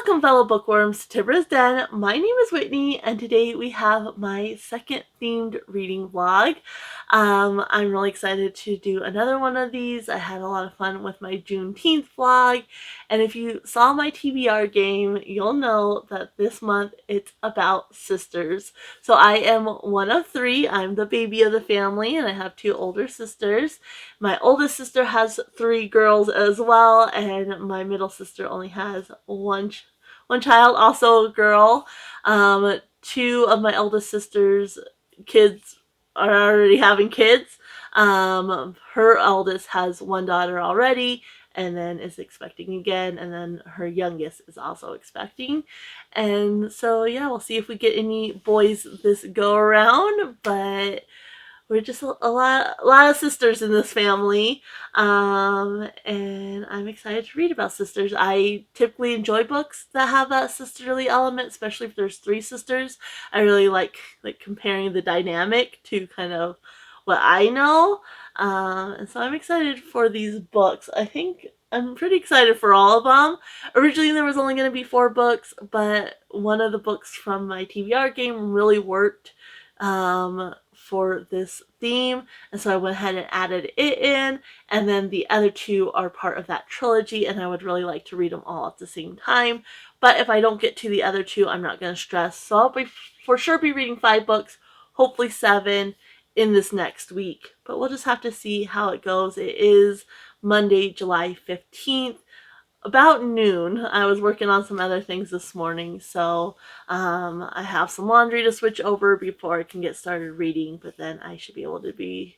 Welcome, fellow bookworms, to Tibra's Den. My name is Whitney, and today we have my second themed reading vlog. I'm really excited to do another one of these. I had a lot of fun with my Juneteenth vlog, and if you saw my TBR game, you'll know that this month it's about sisters. So I am one of three. I'm the baby of the family, and I have two older sisters. My oldest sister has three girls as well, and my middle sister only has one child, also a girl. Two of my eldest sister's kids are already having kids. Her eldest has one daughter already, and then is expecting again, and then her youngest is also expecting. And so yeah, we'll see if we get any boys this go around, but we're just a lot of sisters in this family, and I'm excited to read about sisters. I typically enjoy books that have that sisterly element, especially if there's three sisters. I really like comparing the dynamic to kind of what I know, and so I'm excited for these books. I think I'm pretty excited for all of them. Originally there was only going to be 4 books, but one of the books from my TBR game really worked for this theme, and so I went ahead and added it in, and then the other 2 are part of that trilogy, and I would really like to read them all at the same time. But if I don't get to the other 2, I'm not going to stress, so I'll for sure be reading 5 books, hopefully 7 in this next week, but we'll just have to see how it goes. It is Monday, July 15th. About noon. I was working on some other things this morning, so I have some laundry to switch over before I can get started reading, but then I should be able to be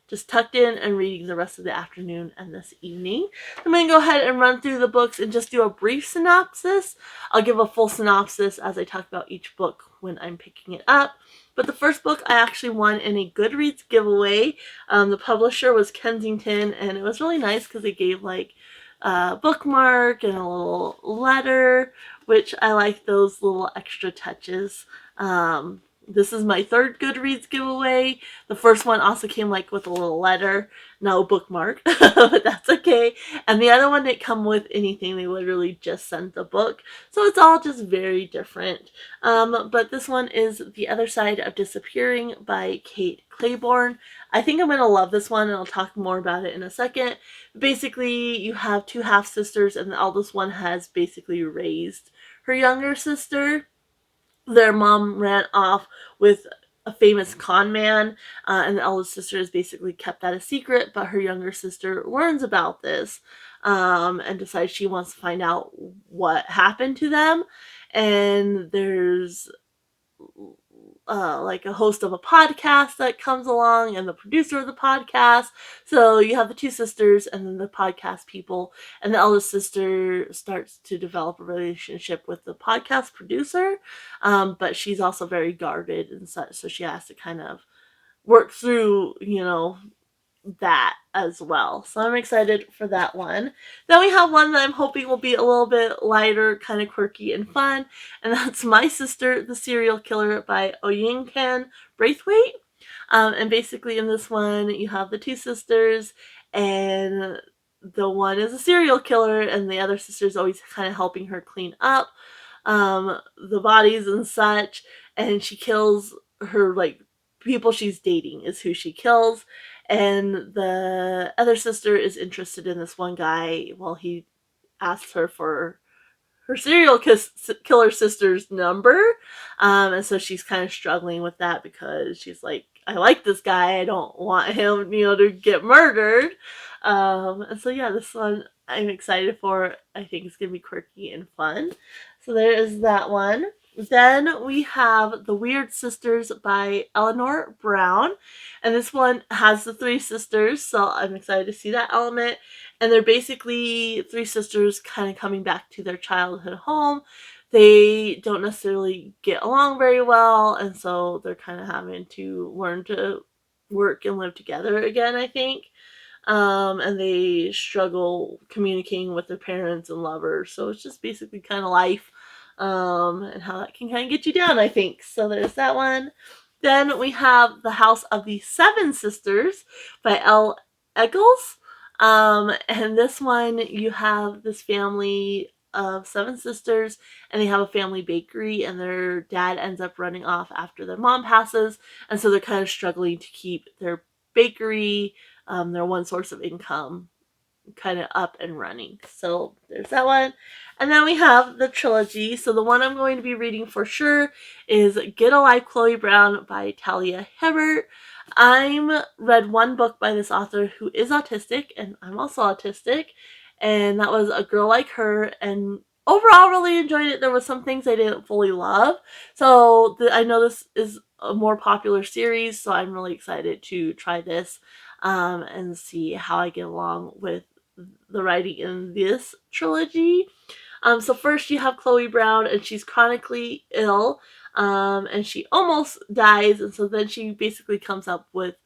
just tucked in and reading the rest of the afternoon and this evening. I'm going to go ahead and run through the books and just do a brief synopsis. I'll give a full synopsis as I talk about each book when I'm picking it up. But the first book I actually won in a Goodreads giveaway. The publisher was Kensington, and it was really nice because they gave like bookmark and a little letter, which I like those little extra touches. This is my 3rd Goodreads giveaway. The first one also came like with a little letter, no bookmark, but that's okay. And the other one didn't come with anything. They literally just sent the book. So it's all just very different. But this one is The Other Side of Disappearing by Kate Clayborn. I think I'm going to love this one, and I'll talk more about it in a second. Basically, you have 2 half-sisters, and the eldest one has basically raised her younger sister. Their mom ran off with a famous con man, and the eldest sister has basically kept that a secret, but her younger sister learns about this and decides she wants to find out what happened to them. And there's like a host of a podcast that comes along, and the producer of the podcast. So you have the 2 sisters and then the podcast people, and the eldest sister starts to develop a relationship with the podcast producer, but she's also very guarded and such, so she has to kind of work through, that as well. So I'm excited for that one. Then we have one that I'm hoping will be a little bit lighter, kind of quirky and fun, and that's My Sister, the Serial Killer by Oyinkan Braithwaite. And basically in this one, you have the 2 sisters, and the one is a serial killer, and the other sister is always kind of helping her clean up the bodies and such, and she kills her, like, people she's dating is who she kills. And the other sister is interested in this one guy. Well, he asks her for her serial killer sister's number. And so she's kind of struggling with that because she's like, I like this guy. I don't want him, to get murdered. And so yeah, this one I'm excited for. I think it's going to be quirky and fun. So there is that one. Then we have The Weird Sisters by Eleanor Brown. And this one has the 3 sisters, so I'm excited to see that element. And they're basically 3 sisters kind of coming back to their childhood home. They don't necessarily get along very well, and so they're kind of having to learn to work and live together again, I think. And they struggle communicating with their parents and lovers. So it's just basically kind of life. And how that can kind of get you down, I think. So there's that one. Then we have The House of the 7 Sisters by Eggels. And this one, you have this family of 7 sisters, and they have a family bakery, and their dad ends up running off after their mom passes, and so they're kind of struggling to keep their bakery, their one source of income, kind of up and running. So there's that one. And then we have the trilogy. So the one I'm going to be reading for sure is Get a Life, Chloe Brown by Talia Hibbert. I'm read one book by this author who is autistic, and I'm also autistic, and that was A Girl Like Her, and overall really enjoyed it. There were some things I didn't fully love. So I know this is a more popular series, so I'm really excited to try this and see how I get along with the writing in this trilogy. So first you have Chloe Brown, and she's chronically ill, and she almost dies, and so then she basically comes up with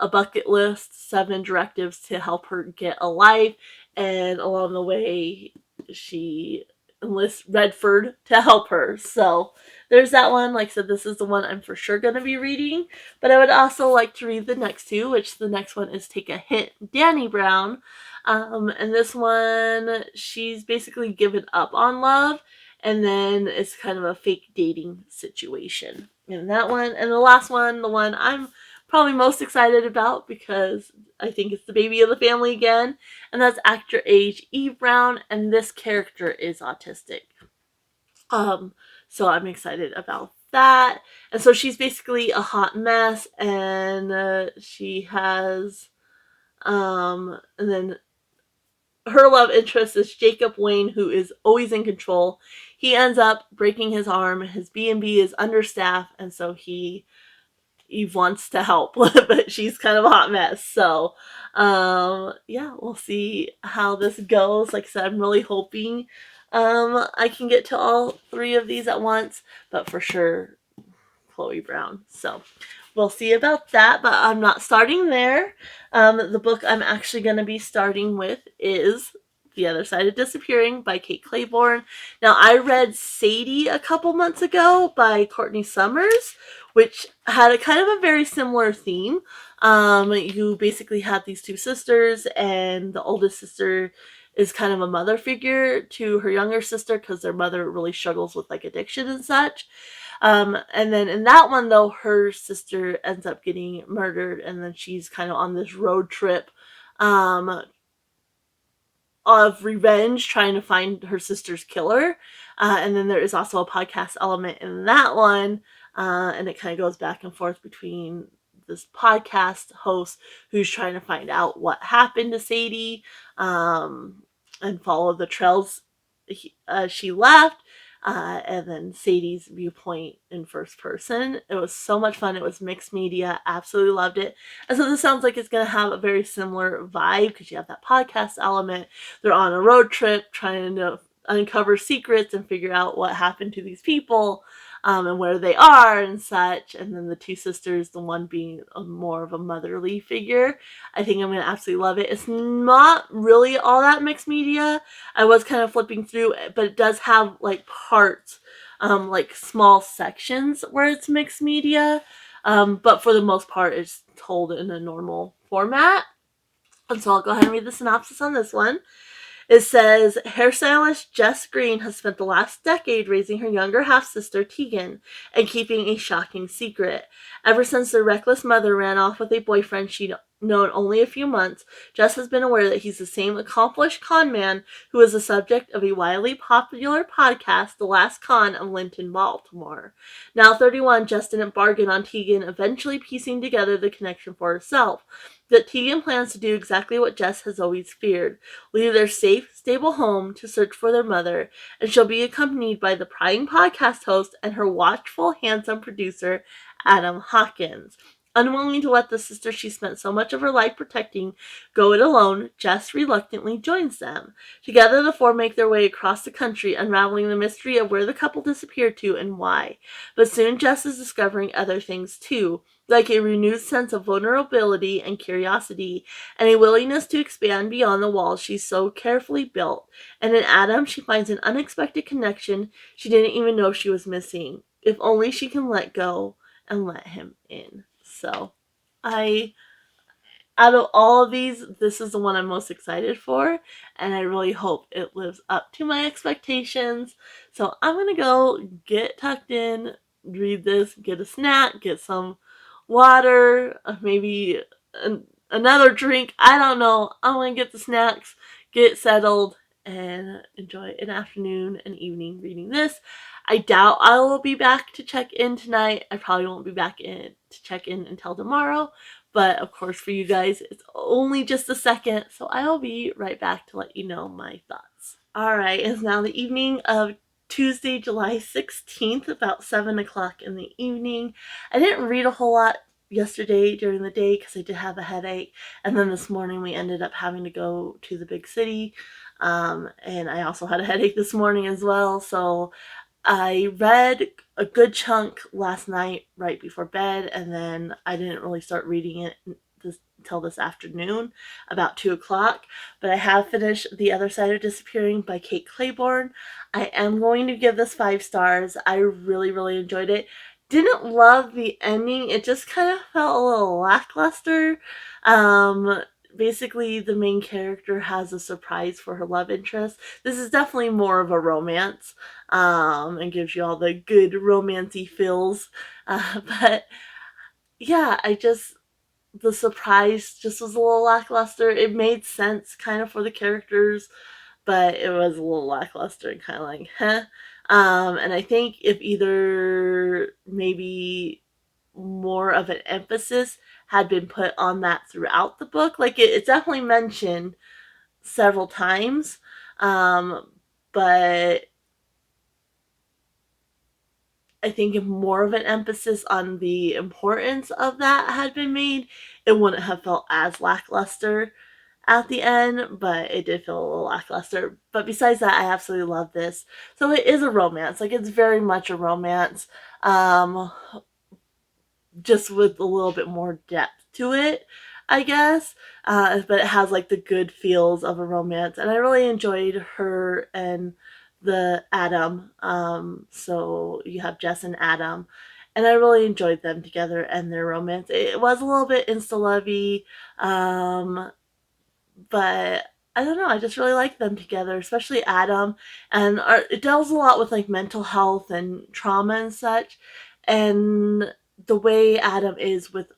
a bucket list, 7 directives to help her get a life, and along the way she enlists Redford to help her. So there's that one. Like I said, this is the one I'm for sure going to be reading, but I would also like to read the next 2, which the next one is Take a Hit, Dani Brown. And this one, she's basically given up on love, and then it's kind of a fake dating situation in that one. And the last one, the one I'm probably most excited about because I think it's the baby of the family again, and that's Actor Age Eve Brown, and this character is autistic. So I'm excited about that. And so she's basically a hot mess, and she has, and then her love interest is Jacob Wayne, who is always in control. He ends up breaking his arm. His B&B is understaffed, and so Eve wants to help, but she's kind of a hot mess. So, yeah, we'll see how this goes. Like I said, I'm really hoping I can get to all 3 of these at once, but for sure, Chloe Brown. So we'll see about that, but I'm not starting there. The book I'm actually going to be starting with is The Other Side of Disappearing by Kate Clayborn. Now, I read Sadie a couple months ago by Courtney Summers, which had a kind of a very similar theme. You basically have these 2 sisters, and the oldest sister is kind of a mother figure to her younger sister because their mother really struggles with like addiction and such. And then in that one, though, her sister ends up getting murdered, and then she's kind of on this road trip of revenge, trying to find her sister's killer. And then there is also a podcast element in that one, and it kind of goes back and forth between this podcast host who's trying to find out what happened to Sadie, and follow the trails she left. And then Sadie's viewpoint in first person. It was so much fun. It was mixed media. Absolutely loved it. And so this sounds like it's going to have a very similar vibe because you have that podcast element. They're on a road trip trying to uncover secrets and figure out what happened to these people, and where they are and such. And then the 2 sisters, the one being more of a motherly figure. I think I'm going to absolutely love it. It's not really all that mixed media. I was kind of flipping through, but it does have like parts, like small sections where it's mixed media. But for the most part, it's told in a normal format. And so I'll go ahead and read the synopsis on this one. It says, hairstylist Jess Green has spent the last decade raising her younger half-sister Tegan and keeping a shocking secret. Ever since their reckless mother ran off with a boyfriend she'd known only a few months, Jess has been aware that he's the same accomplished con man who is the subject of a wildly popular podcast, The Last Con of Linton, Baltimore. Now 31, Jess didn't bargain on Tegan eventually piecing together the connection for herself. That Tegan plans to do exactly what Jess has always feared, leave their safe, stable home to search for their mother, and she'll be accompanied by the prying podcast host and her watchful, handsome producer, Adam Hawkins. Unwilling to let the sister she spent so much of her life protecting go it alone, Jess reluctantly joins them. Together, the 4 make their way across the country, unraveling the mystery of where the couple disappeared to and why. But soon Jess is discovering other things too, like a renewed sense of vulnerability and curiosity, and a willingness to expand beyond the walls she's so carefully built. And in Adam, she finds an unexpected connection she didn't even know she was missing. If only she can let go and let him in. So, I out of all of these, this is the one I'm most excited for, and I really hope it lives up to my expectations. So I'm gonna go get tucked in, read this, get a snack, get some water, maybe another drink. I don't know. I'm gonna get the snacks, get settled, and enjoy an afternoon and evening reading this. I doubt I will be back to check in tonight. I probably won't be back in to check in until tomorrow. But of course, for you guys, it's only just a second, so I'll be right back to let you know my thoughts. Alright, it's now the evening of Tuesday, July 16th, about 7 o'clock in the evening. I didn't read a whole lot yesterday during the day because I did have a headache, and then this morning we ended up having to go to the big city, and I also had a headache this morning as well, so I read a good chunk last night right before bed, and then I didn't really start reading it until this afternoon, about 2 o'clock. But I have finished The Other Side of Disappearing by Kate Clayborn. I am going to give this 5 stars. I really, really enjoyed it. Didn't love the ending. It just kind of felt a little lackluster. Basically, the main character has a surprise for her love interest. This is definitely more of a romance, and gives you all the good romancy feels. But yeah, the surprise just was a little lackluster. It made sense kind of for the characters, but it was a little lackluster and kind of like, huh. And I think if either maybe more of an emphasis had been put on that throughout the book, like it's definitely mentioned several times, but I think if more of an emphasis on the importance of that had been made, it wouldn't have felt as lackluster at the end, but it did feel a little lackluster. But besides that, I absolutely love this. So it is a romance. Like, it's very much a romance, just with a little bit more depth to it, I guess. But it has like the good feels of a romance, and I really enjoyed her and the Adam. So you have Jess and Adam, and I really enjoyed them together and their romance. It was a little bit insta lovey, but I don't know. I just really like them together, especially Adam, and it deals a lot with like mental health and trauma and such, and the way Adam is with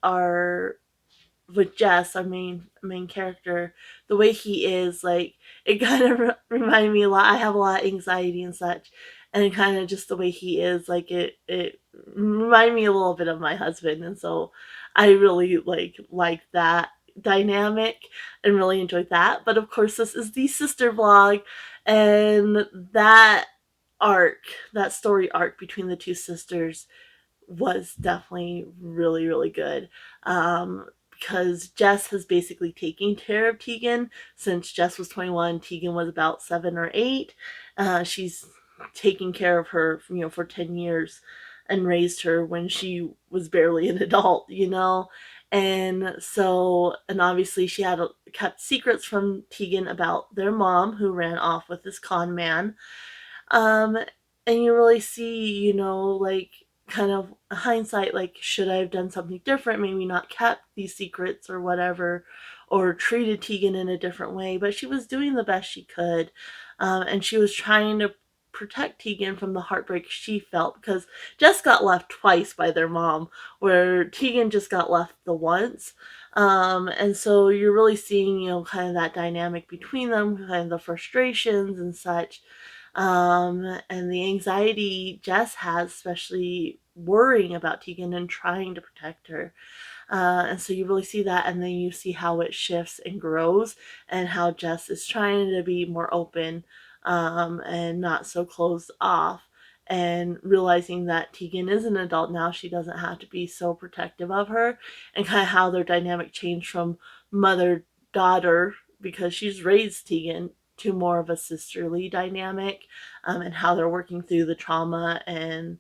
Jess, our main character, the way he is, like, it kind of reminded me a lot. I have a lot of anxiety and such, and kind of just the way he is, like it reminded me a little bit of my husband, and so I really like that dynamic and really enjoyed that. But of course, this is the sister vlog, and that arc, that story arc between the two sisters was definitely really, really good. Because Jess has basically taken care of Tegan since Jess was 21. Tegan was about 7 or 8. She's taken care of her, for 10 years and raised her when she was barely an adult. And so, and obviously she had kept secrets from Tegan about their mom, who ran off with this con man. Um, and you really see, like, kind of hindsight, like, should I have done something different? Maybe not kept these secrets or whatever, or treated Tegan in a different way. But she was doing the best she could, and she was trying to protect Tegan from the heartbreak she felt, because Jess got left twice by their mom, where Tegan just got left the once. And so you're really seeing, kind of that dynamic between them, kind of the frustrations and such, and the anxiety Jess has, especially worrying about Tegan and trying to protect her. And so you really see that, and then you see how it shifts and grows, and how Jess is trying to be more open, and not so closed off, and realizing that Tegan is an adult now. She doesn't have to be so protective of her, and kind of how their dynamic changed from mother daughter, because she's raised Tegan, to more of a sisterly dynamic, and how they're working through the trauma and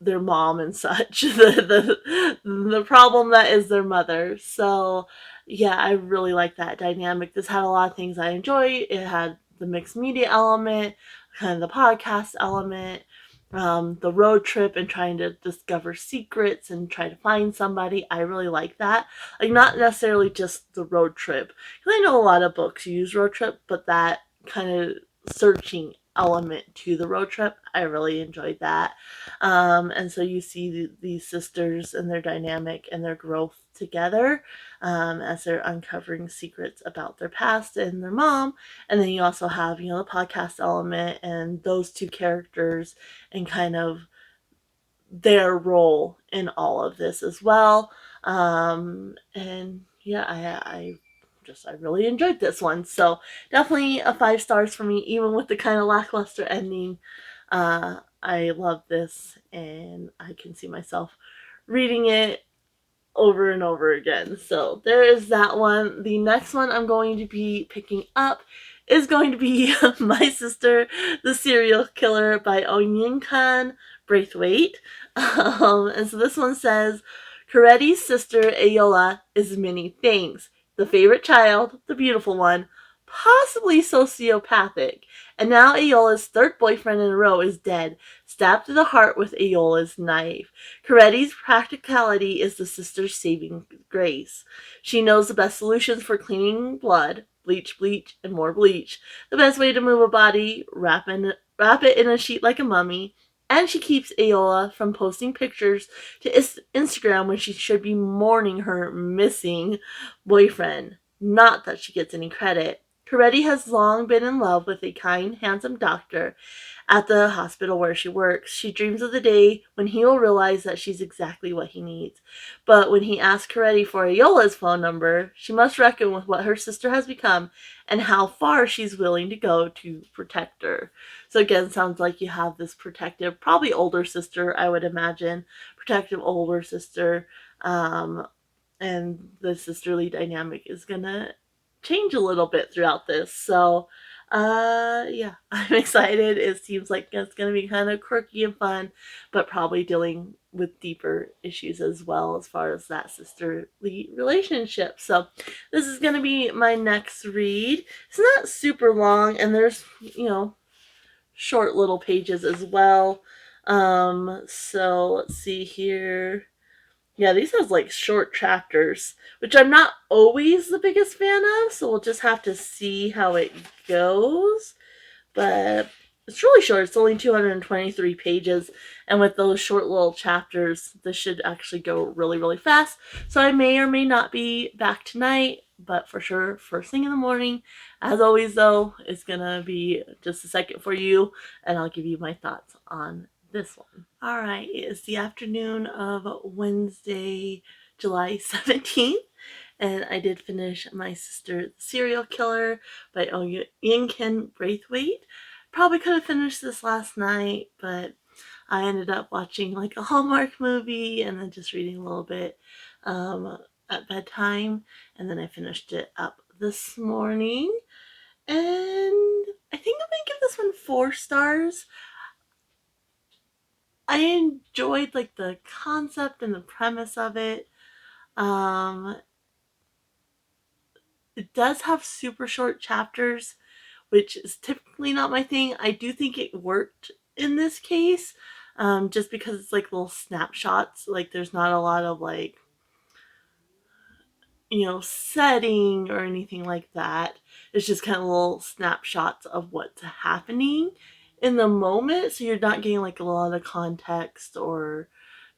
their mom and such, the problem that is their mother. So yeah, I really like that dynamic. This had a lot of things I enjoy. It had the mixed media element, kind of the podcast element, the road trip and trying to discover secrets and try to find somebody. I really like that. Like, not necessarily just the road trip, because I know a lot of books use road trip, but that kind of searching element to the road trip, I really enjoyed that. And so you see these sisters and their dynamic and their growth together, as they're uncovering secrets about their past and their mom. And then you also have, the podcast element and those two characters and kind of their role in all of this as well. And yeah, I really enjoyed this one. So definitely a 5 stars for me, even with the kind of lackluster ending. I love this, and I can see myself reading it over and over again. So there is that one. The next one I'm going to be picking up is going to be My Sister, the Serial Killer by Oyinkan Braithwaite. And so this one says, Coretti's sister Ayola is many things. The favorite child, the beautiful one, possibly sociopathic. And now Ayola's third boyfriend in a row is dead, stabbed to the heart with Ayola's knife. Coretti's practicality is the sister's saving grace. She knows the best solutions for cleaning blood, bleach, bleach, and more bleach. The best way to move a body, wrap it in a sheet like a mummy. And she keeps Ayola from posting pictures to Instagram when she should be mourning her missing boyfriend. Not that she gets any credit. Coretti has long been in love with a kind, handsome doctor at the hospital where she works. She dreams of the day when he will realize that she's exactly what he needs. But when he asks Coretti for Ayola's phone number, she must reckon with what her sister has become and how far she's willing to go to protect her. So again, sounds like you have this protective, probably older sister, I would imagine, protective older sister, and the sisterly dynamic is gonna change a little bit throughout this. So yeah, I'm excited. It seems like it's gonna be kind of quirky and fun, but probably dealing with deeper issues as well as far as that sisterly relationship. So this is gonna be my next read. It's not super long, and there's, short little pages as well. So let's see here. Yeah, these have like short chapters, which I'm not always the biggest fan of, so we'll just have to see how it goes. But it's really short. It's only 223 pages, and with those short little chapters, this should actually go really, really fast. So I may or may not be back tonight, but for sure, first thing in the morning. As always, though, it's gonna be just a second for you, and I'll give you my thoughts on this one. All right, it's the afternoon of Wednesday, July 17th, and I did finish My Sister, the Serial Killer by Oyinkan Braithwaite. Probably could have finished this last night, but I ended up watching like a Hallmark movie and then just reading a little bit at bedtime, and then I finished it up this morning. And I think I'm gonna give this one 4 stars. I enjoyed like the concept and the premise of it. Um, it does have super short chapters, which is typically not my thing. I do think it worked in this case, just because it's like little snapshots. Like there's not a lot of like, setting or anything like that. It's just kind of little snapshots of what's happening in the moment. So you're not getting like a lot of context or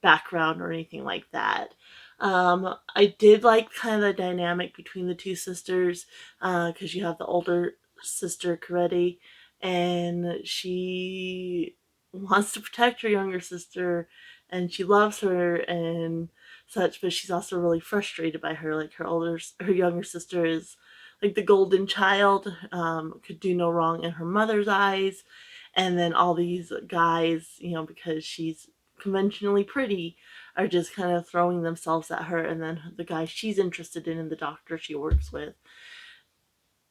background or anything like that. I did like kind of the dynamic between the two sisters, because you have the older sister, Coretti, and she wants to protect her younger sister and she loves her and such, but she's also really frustrated by her. Like her younger sister is like the golden child, could do no wrong in her mother's eyes, and then all these guys, because she's conventionally pretty, are just kind of throwing themselves at her, and then the guy she's interested in and the doctor she works with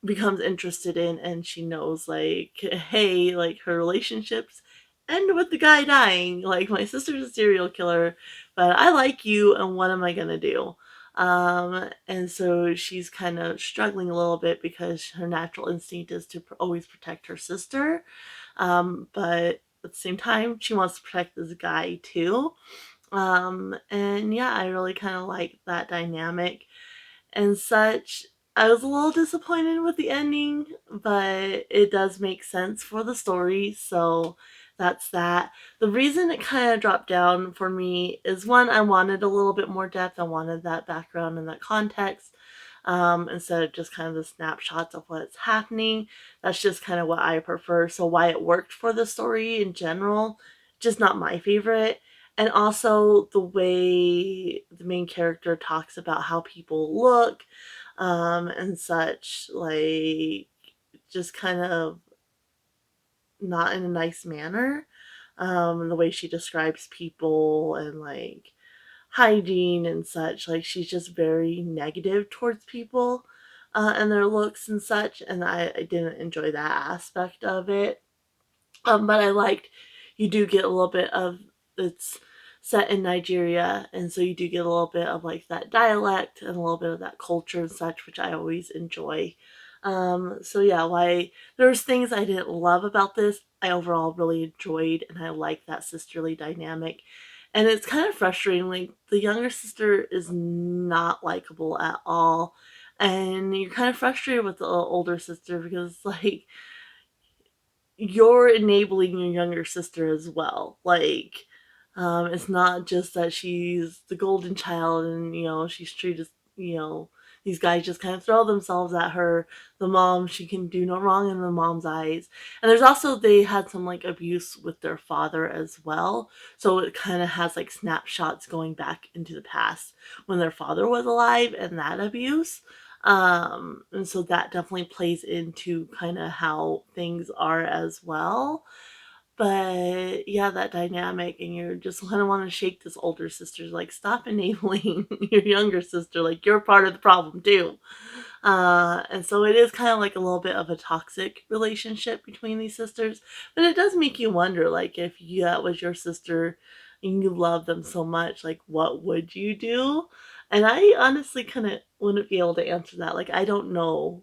becomes interested in, and she knows like, hey, like her relationships end with the guy dying. Like, my sister's a serial killer, but I like you, and what am I gonna do? And so she's kind of struggling a little bit because her natural instinct is to always protect her sister, but at the same time, she wants to protect this guy too. And yeah, I really kind of like that dynamic and such. I was a little disappointed with the ending, but it does make sense for the story, so that's that. The reason it kind of dropped down for me is one, I wanted a little bit more depth. I wanted that background and that context, instead of just kind of the snapshots of what's happening. That's just kind of what I prefer. So why it worked for the story in general, just not my favorite. And also the way the main character talks about how people look, and such, like, just kind of not in a nice manner. The way she describes people and like hygiene and such, like she's just very negative towards people, and their looks and such, and I didn't enjoy that aspect of it. But I liked, you do get a little bit of, it's set in Nigeria, and so you do get a little bit of like that dialect and a little bit of that culture and such, which I always enjoy. So yeah, why there's things I didn't love about this, I overall really enjoyed, and I like that sisterly dynamic. And it's kind of frustrating, like the younger sister is not likable at all, and you're kind of frustrated with the older sister because like you're enabling your younger sister as well. Like, it's not just that she's the golden child and, she's treated, you know, these guys just kind of throw themselves at her. The mom, she can do no wrong in the mom's eyes. And there's also, they had some like abuse with their father as well. So it kind of has like snapshots going back into the past when their father was alive and that abuse. And so that definitely plays into kind of how things are as well. But yeah, that dynamic, and you're just kind of want to shake this older sister's like, stop enabling your younger sister, like you're part of the problem too. And so it is kind of like a little bit of a toxic relationship between these sisters, but it does make you wonder, like, if that was your sister and you love them so much, like, what would you do? And I honestly kind of wouldn't be able to answer that. Like, I don't know,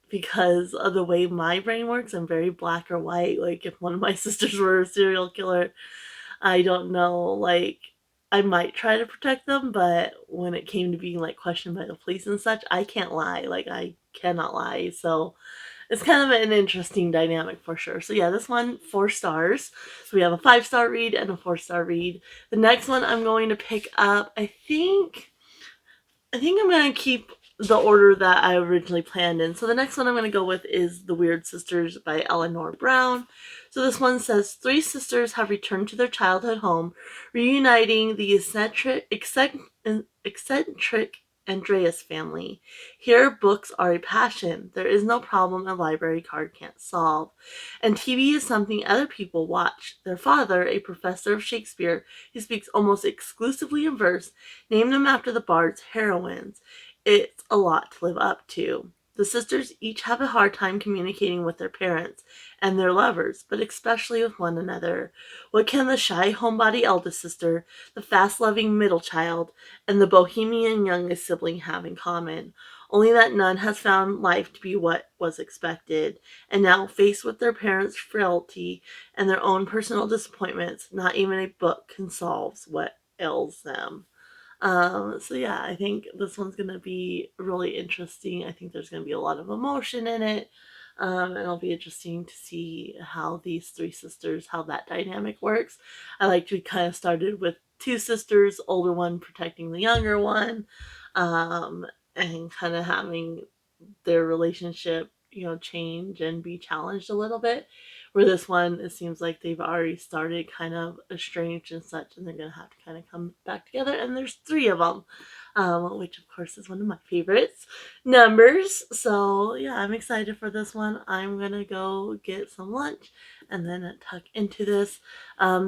because of the way my brain works. I'm very black or white. Like, if one of my sisters were a serial killer, I don't know. Like, I might try to protect them, but when it came to being like questioned by the police and such, I can't lie. Like, I cannot lie. So it's kind of an interesting dynamic for sure. So yeah, this one, 4 stars. So we have a 5-star read and a 4-star read. The next one I'm going to pick up, I think I'm going to keep the order that I originally planned in. So the next one I'm going to go with is The Weird Sisters by Eleanor Brown. So this one says, 3 sisters have returned to their childhood home, reuniting the eccentric Andreas family. Here, books are a passion. There is no problem a library card can't solve. And TV is something other people watch. Their father, a professor of Shakespeare who speaks almost exclusively in verse, named them after the bard's heroines. It's a lot to live up to. The sisters each have a hard time communicating with their parents and their lovers, but especially with one another. What can the shy homebody eldest sister, the fast-loving middle child, and the bohemian youngest sibling have in common? Only that none has found life to be what was expected, and now, faced with their parents' frailty and their own personal disappointments, not even a book can solve what ails them. So yeah, I think this one's gonna be really interesting. I think there's gonna be a lot of emotion in it. And it'll be interesting to see how these 3 sisters, how that dynamic works. I liked we kind of started with 2 sisters, older one protecting the younger one, and kind of having their relationship, change and be challenged a little bit. Where this one, it seems like they've already started kind of estranged and such, and they're gonna have to kind of come back together. And there's 3 of them, which of course is one of my favorites numbers. So yeah, I'm excited for this one. I'm gonna go get some lunch and then tuck into this.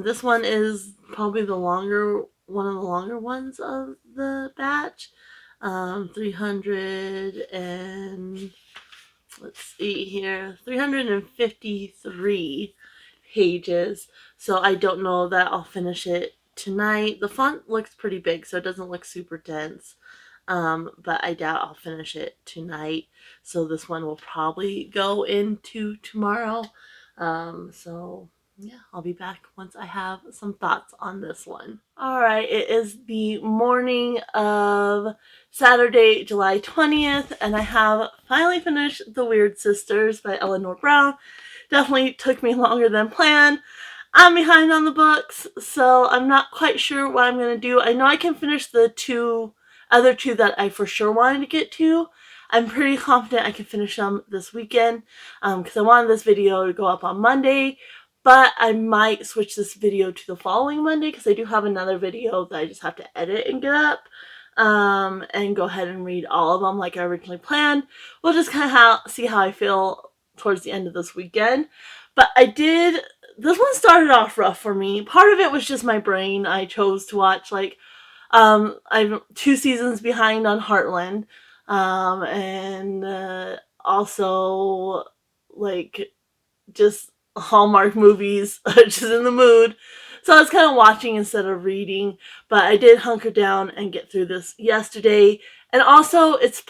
This one is probably one of the longer ones of the batch. 300 and let's see here, 353 pages. So I don't know that I'll finish it tonight. The font looks pretty big, so it doesn't look super dense. But I doubt I'll finish it tonight. So this one will probably go into tomorrow. So yeah, I'll be back once I have some thoughts on this one. Alright, it is the morning of Saturday, July 20th, and I have finally finished The Weird Sisters by Eleanor Brown. Definitely took me longer than planned. I'm behind on the books, so I'm not quite sure what I'm going to do. I know I can finish the other two that I for sure wanted to get to. I'm pretty confident I can finish them this weekend because I wanted this video to go up on Monday, but I might switch this video to the following Monday because I do have another video that I just have to edit and get up and go ahead and read all of them like I originally planned. We'll just kind of see how I feel towards the end of this weekend. But this one started off rough for me. Part of it was just my brain. I chose to watch I'm 2 seasons behind on Heartland, and also like just Hallmark movies, just in the mood. So I was kind of watching instead of reading, but I did hunker down and get through this yesterday. And also, it's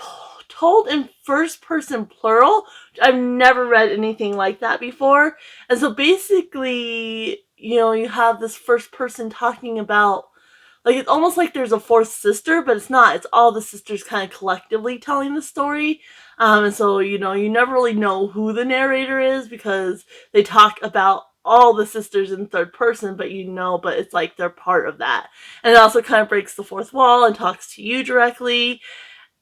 told in first person plural. I've never read anything like that before. And so basically, you have this first person talking about, like, it's almost like there's a fourth sister, but it's not. It's all the sisters kind of collectively telling the story. And so, you never really know who the narrator is because they talk about all the sisters in third person, but it's like they're part of that. And it also kind of breaks the fourth wall and talks to you directly.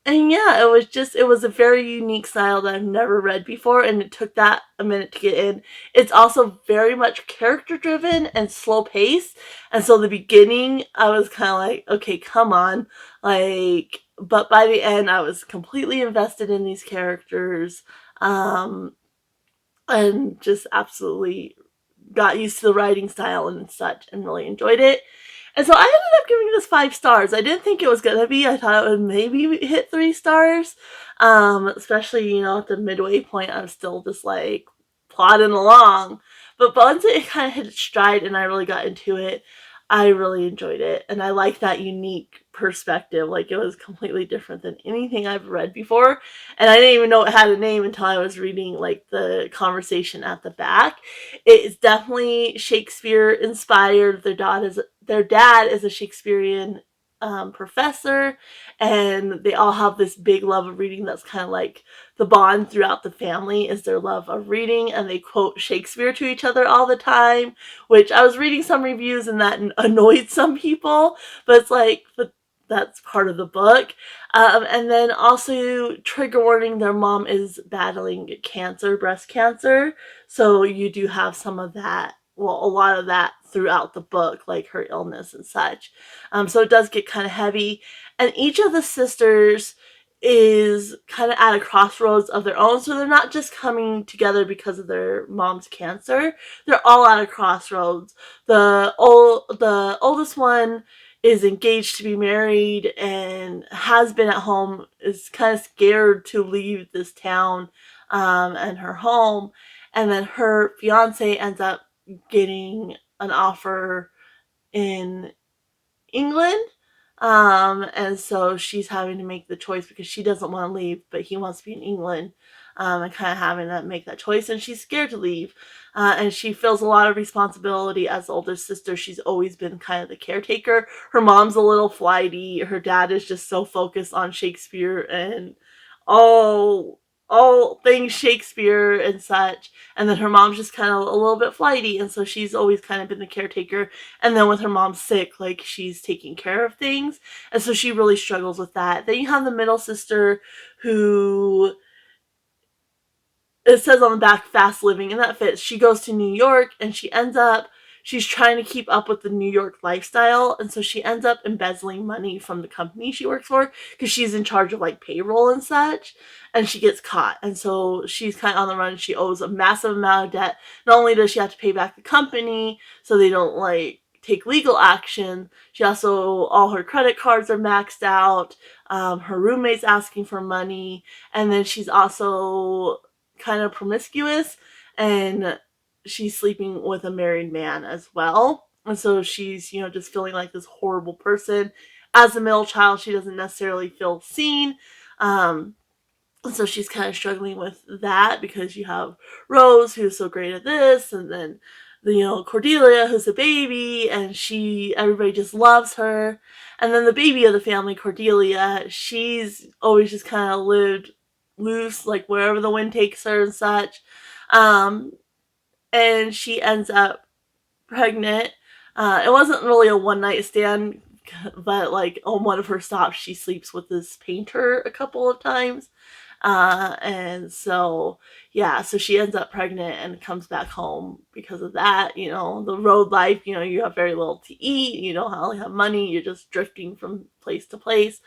And yeah, it was a very unique style that I've never read before, and it took that a minute to get in. It's also very much character driven and slow paced. And so the beginning, I was kind of like, okay, come on. But by the end, I was completely invested in these characters, and just absolutely got used to the writing style and such and really enjoyed it. And so I ended up giving this 5 stars. I didn't think it was gonna be. I thought it would maybe hit 3 stars. Especially, at the midway point, I'm still just like plodding along. But once it kind of hit its stride and I really got into it, I really enjoyed it. And I like that unique perspective. Like, it was completely different than anything I've read before. And I didn't even know it had a name until I was reading like the conversation at the back. It is definitely Shakespeare inspired. Their dad is a Shakespearean professor, and they all have this big love of reading. That's kind of like the bond throughout the family is their love of reading, and they quote Shakespeare to each other all the time, which I was reading some reviews and that annoyed some people, but it's like, but that's part of the book. And then also, trigger warning, their mom is battling cancer, breast cancer, so you do have some of that, well, a lot of that throughout the book, like her illness and such. So it does get kind of heavy. And each of the sisters is kind of at a crossroads of their own. So they're not just coming together because of their mom's cancer. They're all at a crossroads. The oldest one is engaged to be married and has been at home, is kind of scared to leave this town and her home. And then her fiance ends up getting an offer in England. And so she's having to make the choice because she doesn't want to leave, but he wants to be in England, and kind of having to make that choice. And she's scared to leave. And she feels a lot of responsibility as the older sister. She's always been kind of the caretaker. Her mom's a little flighty. Her dad is just so focused on Shakespeare and all all things Shakespeare and such. And then her mom's just kind of a little bit flighty, and so she's always kind of been the caretaker. And then with her mom sick, like, she's taking care of things, and so she really struggles with that. Then you have the middle sister who, it says on the back, fast living, and that fits. She goes to New York and she's trying to keep up with the New York lifestyle, and so she ends up embezzling money from the company she works for because she's in charge of like payroll and such, and she gets caught. And so she's kind of on the run. She owes a massive amount of debt. Not only does she have to pay back the company so they don't like take legal action, she also, all her credit cards are maxed out. Her roommate's asking for money, and then she's also kind of promiscuous, and she's sleeping with a married man as well. And so she's, just feeling like this horrible person. As a middle child, she doesn't necessarily feel seen. And so she's kind of struggling with that because you have Rose, who's so great at this, and then Cordelia, who's a baby, and everybody just loves her. And then the baby of the family, Cordelia, she's always just kind of lived loose, like wherever the wind takes her and such. And she ends up pregnant. It wasn't really a one night stand, but like on one of her stops, she sleeps with this painter a couple of times. And so, yeah, so she ends up pregnant and comes back home because of that. The road life, you have very little to eat, you don't really have money, you're just drifting from place to place.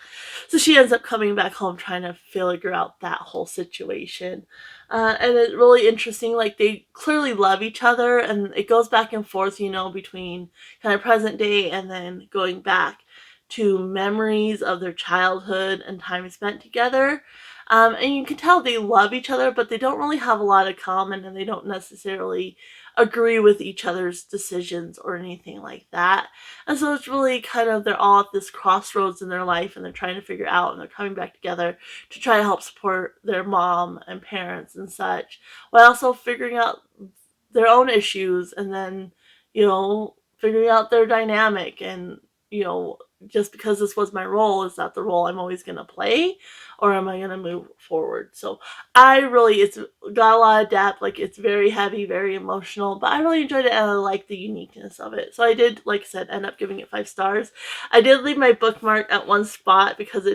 So she ends up coming back home trying to figure out that whole situation. And it's really interesting, like they clearly love each other, and it goes back and forth, between kind of present day and then going back to memories of their childhood and time spent together. And you can tell they love each other, but they don't really have a lot in common, and they don't necessarily agree with each other's decisions or anything like that. And so it's really kind of, they're all at this crossroads in their life, and they're trying to figure out, and they're coming back together to try to help support their mom and parents and such, while also figuring out their own issues, and then, figuring out their dynamic. And, just because this was my role, is that the role I'm always going to play, or am I going to move forward? So it's got a lot of depth, like it's very heavy, very emotional, but I really enjoyed it, and I like the uniqueness of it. So I did, like I said, end up giving it 5 stars. I did leave my bookmark at one spot because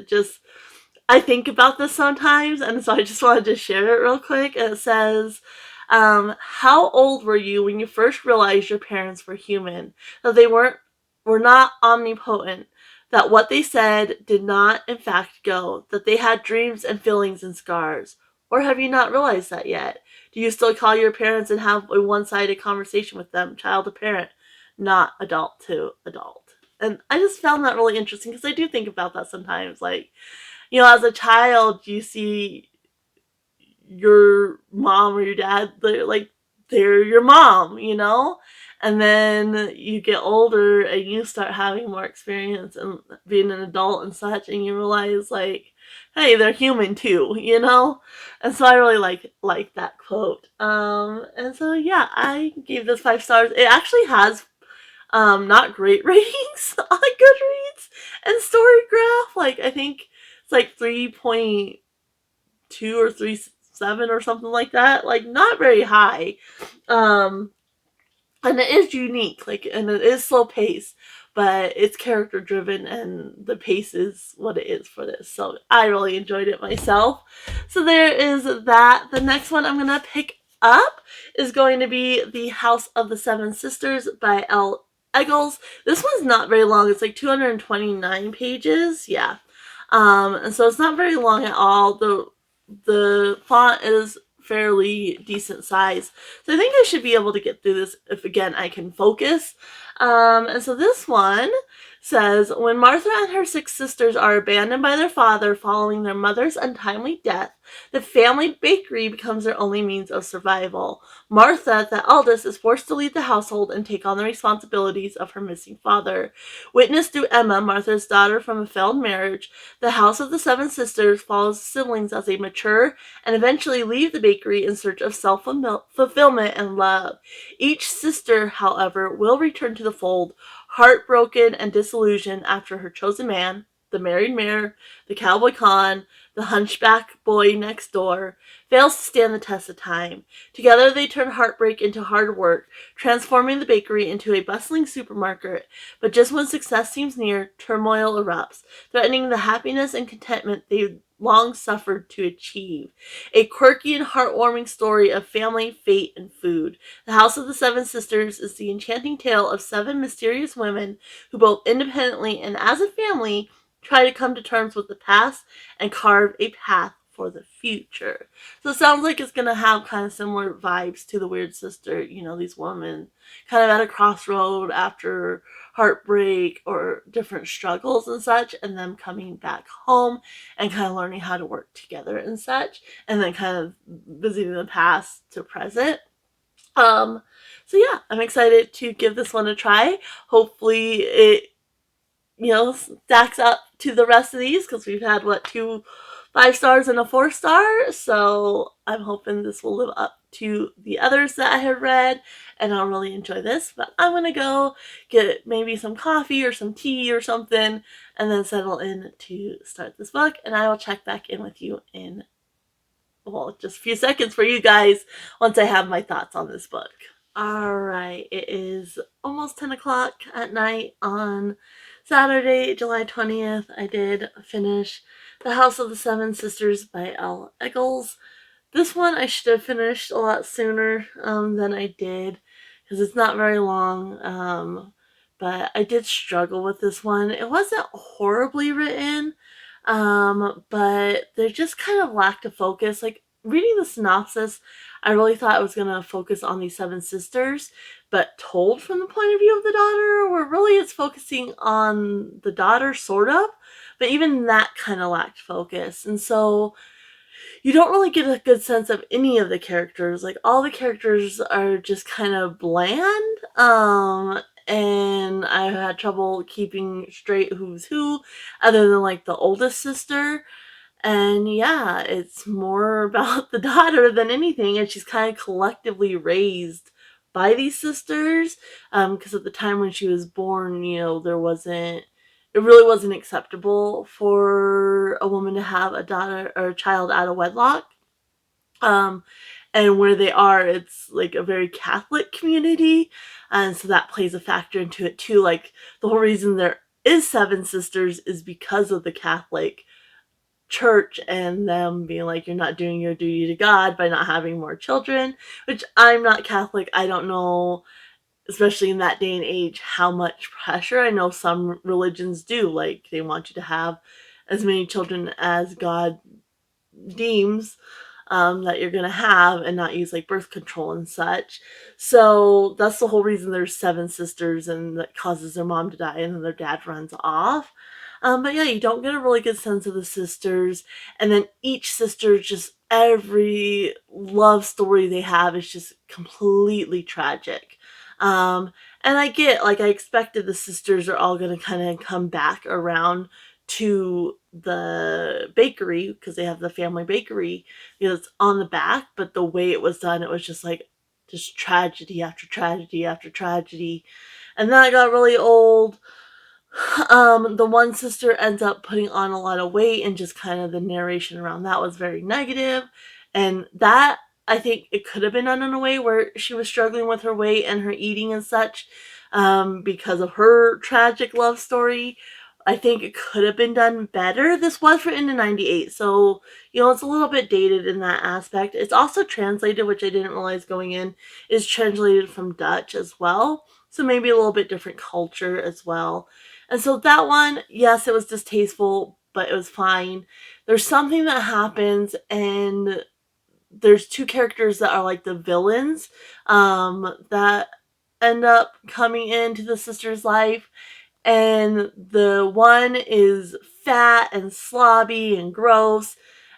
I think about this sometimes, and so I just wanted to share it real quick. And it says, how old were you when you first realized your parents were human, that they were not omnipotent, that what they said did not in fact go, that they had dreams and feelings and scars? Or have you not realized that yet? Do you still call your parents and have a one-sided conversation with them, child to parent, not adult to adult? And I just found that really interesting, because I do think about that sometimes. Like, as a child, you see your mom or your dad, they're your mom, and then you get older and you start having more experience and being an adult and such, and you realize, like, hey, they're human too, and so I really like that quote. And so, yeah, I gave this 5 stars. It actually has not great ratings on Goodreads and Storygraph. Like, I think it's like 3.2 or 3.7 or something like that. Like, not very high. And it is unique, and it is slow pace, but it's character driven, and the pace is what it is for this. So I really enjoyed it myself. So there is that. The next one I'm gonna pick up is going to be The House of the Seven Sisters by Elle. Eggels. This one's not very long. It's like 229 pages. Yeah. And so it's not very long at all. The font is fairly decent size. So I think I should be able to get through this if, again, I can focus. And so this one says, when Martha and her 6 sisters are abandoned by their father following their mother's untimely death, the family bakery becomes their only means of survival. Martha, the eldest, is forced to leave the household and take on the responsibilities of her missing father. Witnessed through Emma, Martha's daughter from a failed marriage, the House of the Seven Sisters follows the siblings as they mature and eventually leave the bakery in search of self-fulfillment and love. Each sister, however, will return to the fold, heartbroken and disillusioned after her chosen man, the married mayor, the cowboy Con, the hunchback boy next door, fails to stand the test of time. Together they turn heartbreak into hard work, transforming the bakery into a bustling supermarket. But just when success seems near, turmoil erupts, threatening the happiness and contentment they long suffered to achieve. A quirky and heartwarming story of family, fate, and food. The House of the Seven Sisters is the enchanting tale of 7 mysterious women who both independently and as a family try to come to terms with the past and carve a path for the future. So it sounds like it's going to have kind of similar vibes to The Weird Sister. These women kind of at a crossroad after heartbreak or different struggles and such, and them coming back home and kind of learning how to work together and such, and then kind of visiting the past to present. So yeah, I'm excited to give this one a try. Hopefully it stacks up to the rest of these, because we've had 2 5 stars and a 4 star. So I'm hoping this will live up to the others that I had read, and I'll really enjoy this. But I'm gonna go get maybe some coffee or some tea or something, and then settle in to start this book, and I will check back in with you in, well, just a few seconds for you guys once I have my thoughts on this book. Alright, it is almost 10 o'clock at night on Saturday, July 20th. I did finish The House of the Seven Sisters by Elle Eggels. This one I should have finished a lot sooner than I did, because it's not very long, but I did struggle with this one. It wasn't horribly written, but they just kind of lacked a focus. Like, reading the synopsis, I really thought it was going to focus on these seven sisters, but told from the point of view of the daughter, where really it's focusing on the daughter, sort of, but even that kind of lacked focus. And so you don't really get a good sense of any of the characters. Like, all the characters are just kind of bland. And I had trouble keeping straight who's who, other than like the oldest sister. And yeah, it's more about the daughter than anything, and she's kind of collectively raised by these sisters. Because at the time when she was born, it really wasn't acceptable for a woman to have a daughter or a child out of wedlock. Um, and where they are, it's like a very Catholic community, and so that plays a factor into it too. Like, the whole reason there is seven sisters is because of the Catholic church and them being like, you're not doing your duty to God by not having more children, which I'm not Catholic. I don't know, especially in that day and age, how much pressure. I know some religions do, like they want you to have as many children as God deems that you're gonna have, and not use like birth control and such. So that's the whole reason there's seven sisters, and that causes their mom to die and then their dad runs off. But yeah, you don't get a really good sense of the sisters, and then each sister, just every love story they have is just completely tragic. Um, and I get, like, I expected the sisters are all gonna kind of come back around to the bakery, because they have the family bakery, it's on the back, but the way it was done, it was just like, just tragedy after tragedy after tragedy. And that got really old. The one sister ends up putting on a lot of weight, and just kind of the narration around that was very negative. And that, I think it could have been done in a way where she was struggling with her weight and her eating and such, because of her tragic love story. I think it could have been done better. This was written in 98, so, it's a little bit dated in that aspect. It's also translated, which I didn't realize going in, is translated from Dutch as well, so maybe a little bit different culture as well. And so that one, yes, it was distasteful, but it was fine. There's something that happens, and there's two characters that are like the villains, that end up coming into the sister's life. And the one is fat and slobby and gross,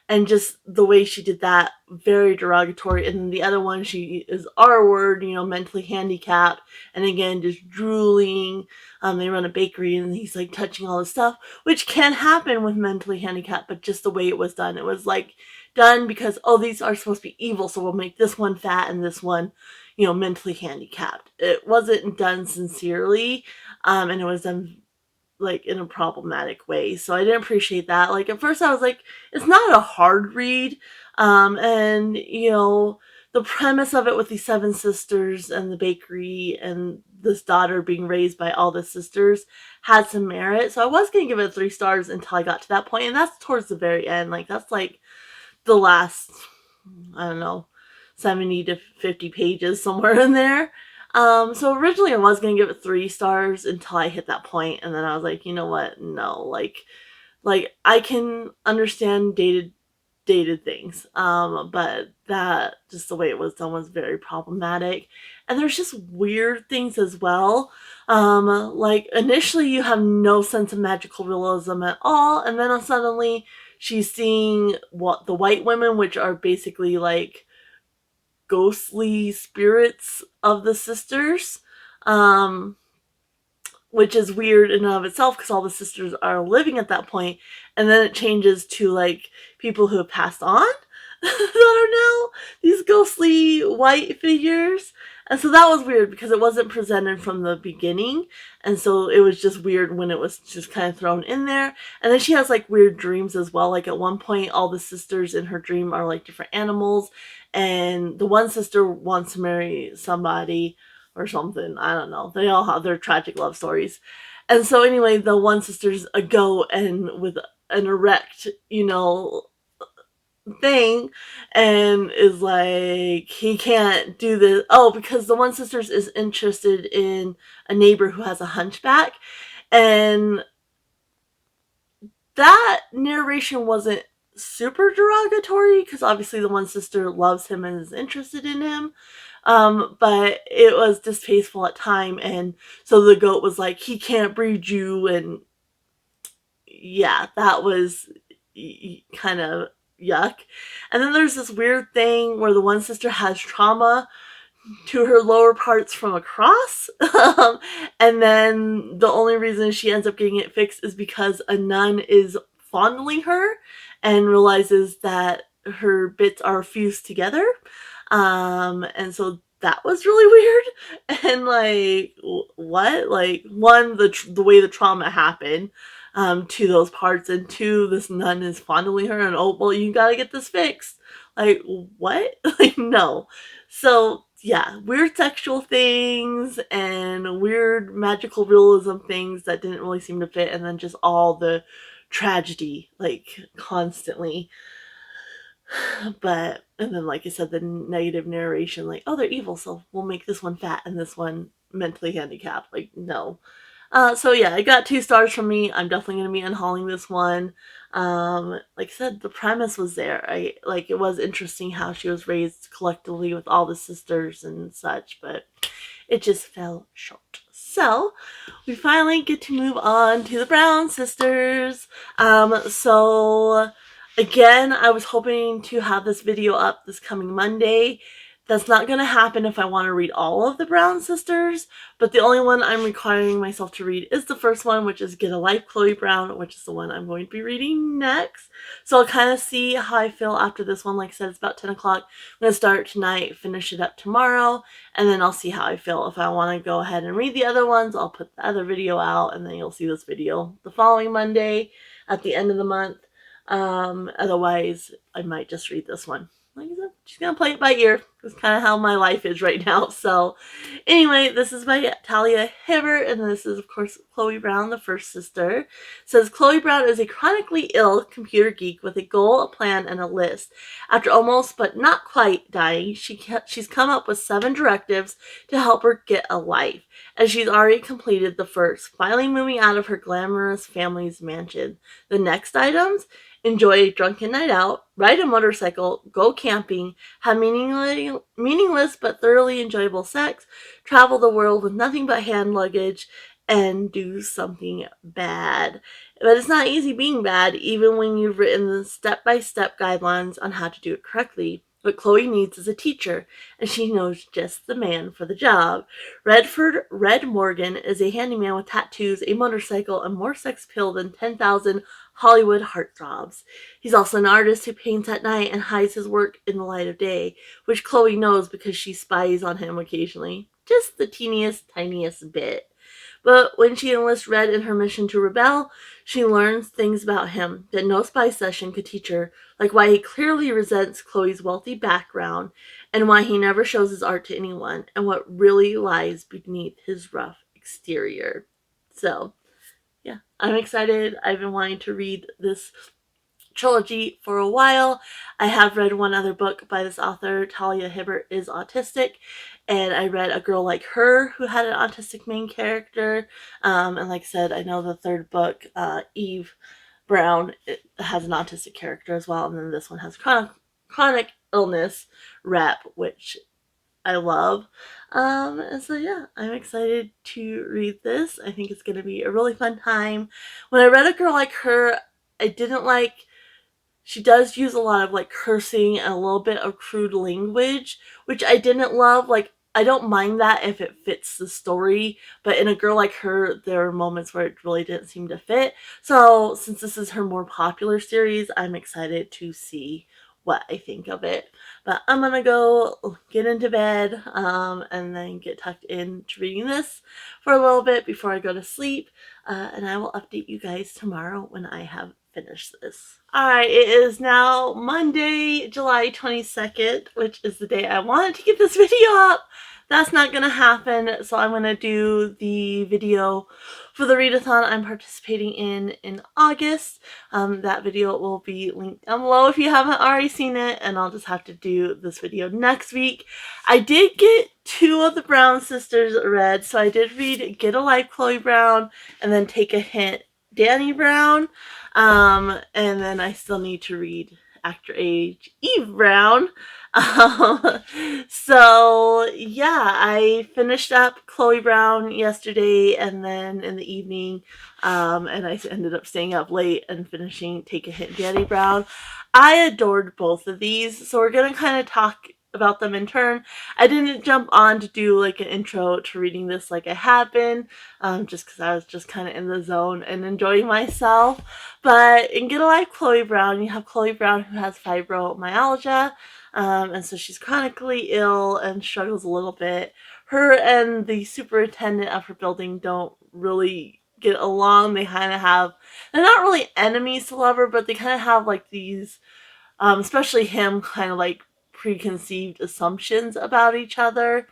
and just the way she did that, very derogatory. And then the other one, she is R word, mentally handicapped, and again, just drooling. They run a bakery, and he's like touching all this stuff, which can happen with mentally handicapped, but just the way it was done, it was like done because, oh, these are supposed to be evil, so we'll make this one fat and this one, mentally handicapped. It wasn't done sincerely, and it was done like in a problematic way. So I didn't appreciate that. Like, at first I was like, it's not a hard read. And the premise of it with these seven sisters and the bakery and this daughter being raised by all the sisters had some merit. So I was going to give it 3 stars until I got to that point. And that's towards the very end. Like, that's like the last, I don't know, 70 to 50 pages, somewhere in there. So originally I was going to give it 3 stars until I hit that point, and then I was like, you know what? No, like I can understand dated things, but that, just the way it was done, was very problematic. And there's just weird things as well. Like, initially you have no sense of magical realism at all, and then suddenly she's seeing what the white women, which are basically like ghostly spirits of the sisters, which is weird in and of itself, because all the sisters are living at that point, and then it changes to like people who have passed on. I don't know, these ghostly white figures. And so that was weird because it wasn't presented from the beginning. And so it was just weird when it was just kind of thrown in there. And then she has like weird dreams as well. Like at one point, all the sisters in her dream are like different animals. And the one sister wants to marry somebody or something. I don't know. They all have their tragic love stories. And so anyway, the one sister's a goat and with an erect, thing, and is like, he can't do this. Oh, because the one sister is interested in a neighbor who has a hunchback, and that narration wasn't super derogatory because obviously the one sister loves him and is interested in him. But it was distasteful at time, and so the goat was like, he can't breed you, and yeah, that was kind of yuck. And then there's this weird thing where the one sister has trauma to her lower parts from a cross. And then the only reason she ends up getting it fixed is because a nun is fondling her and realizes that her bits are fused together. And so that was really weird. And like, what? Like, one, the way the trauma happened to those parts, and two, this nun is fondling her, and oh, well, you gotta get this fixed. Like, what? Like, no. So yeah, weird sexual things and weird magical realism things that didn't really seem to fit, and then just all the tragedy, like, constantly. But, and then, like I said, the negative narration, like, oh, they're evil, so we'll make this one fat and this one mentally handicapped. Like, no. So yeah, it got 2 stars from me. I'm definitely going to be unhauling this one. Like I said, the premise was there. It was interesting how she was raised collectively with all the sisters and such, but it just fell short. So we finally get to move on to the Brown sisters. So again, I was hoping to have this video up this coming Monday. That's not going to happen if I want to read all of the Brown sisters, but the only one I'm requiring myself to read is the first one, which is Get a Life, Chloe Brown, which is the one I'm going to be reading next. So I'll kind of see how I feel after this one. Like I said, it's about 10 o'clock. I'm going to start tonight, finish it up tomorrow, and then I'll see how I feel. If I want to go ahead and read the other ones, I'll put the other video out, and then you'll see this video the following Monday at the end of the month. Otherwise, I might just read this one. Like I said, just gonna play it by ear. That's kind of how my life is right now. So anyway, this is by Talia Hibbert, and this is, of course, Chloe Brown, the first sister. It says, Chloe Brown is a chronically ill computer geek with a goal, a plan, and a list. After almost, but not quite, dying, she's come up with 7 directives to help her get a life, and she's already completed the first, finally moving out of her glamorous family's mansion. The next items: enjoy a drunken night out, ride a motorcycle, go camping, have meaningless but thoroughly enjoyable sex, travel the world with nothing but hand luggage, and do something bad. But it's not easy being bad, even when you've written the step-by-step guidelines on how to do it correctly. What Chloe needs is a teacher, and she knows just the man for the job. Red Morgan is a handyman with tattoos, a motorcycle, and more sex appeal than 10,000 Hollywood heartthrobs. He's also an artist who paints at night and hides his work in the light of day, which Chloe knows because she spies on him occasionally. Just the teeniest, tiniest bit. But when she enlists Red in her mission to rebel, she learns things about him that no spy session could teach her, like why he clearly resents Chloe's wealthy background, and why he never shows his art to anyone, and what really lies beneath his rough exterior. So, yeah, I'm excited. I've been wanting to read this trilogy for a while. I have read one other book by this author. Talia Hibbert is autistic, and I read A Girl Like Her, who had an autistic main character. And like I said, I know the third book, Eve Brown, it has an autistic character as well, and then this one has chronic illness rep, which I love. And so yeah, I'm excited to read this. I think it's going to be a really fun time. When I read A Girl Like Her, I didn't like, she does use a lot of like cursing and a little bit of crude language, which I didn't love. Like, I don't mind that if it fits the story, but in A Girl Like Her, there are moments where it really didn't seem to fit. So since this is her more popular series, I'm excited to see what I think of it. But I'm gonna go get into bed and then get tucked into reading this for a little bit before I go to sleep. And I will update you guys tomorrow when I have finished this. Alright, it is now Monday, July 22nd, which is the day I wanted to get this video up. That's not going to happen, so I'm going to do the video for the readathon I'm participating in August. That video will be linked down below if you haven't already seen it, and I'll just have to do this video next week. I did get 2 of the Brown sisters read, so I did read Get a Life, Chloe Brown, and then Take a Hint, Dani Brown. And then I still need to read Actor Age, Eve Brown. So yeah, I finished up Chloe Brown yesterday and then in the evening, and I ended up staying up late and finishing Take a Hint, Dani Brown. I adored both of these, so we're gonna kind of talk about them in turn. I didn't jump on to do like an intro to reading this like I have been, just because I was just kind of in the zone and enjoying myself. But in Get a Life, Chloe Brown, you have Chloe Brown who has fibromyalgia, and so she's chronically ill and struggles a little bit. Her and the superintendent of her building don't really get along. They kind of have, they're not really enemies to love her, but they kind of have like these, especially him, kind of like preconceived assumptions about each other.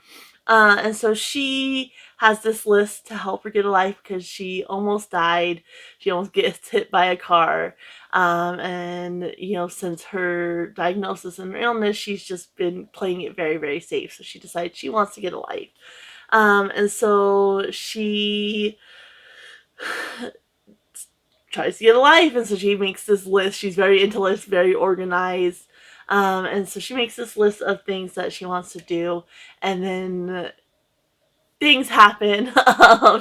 And so she has this list to help her get a life because she almost died. She almost gets hit by a car. And, you know, since her diagnosis and her illness, she's just been playing it very, very safe. So she decides she wants to get a life. And so she tries to get a life. And so she makes this list. She's very into lists, very organized. And so she makes this list of things that she wants to do, and then things happen.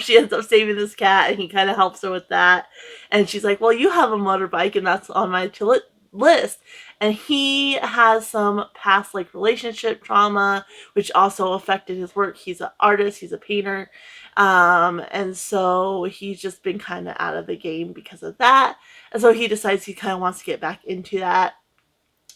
She ends up saving this cat, and he kind of helps her with that. And she's like, well, you have a motorbike, and that's on my list. And he has some past like relationship trauma, which also affected his work. He's an artist, he's a painter. And so he's just been kind of out of the game because of that. And so he decides he kind of wants to get back into that.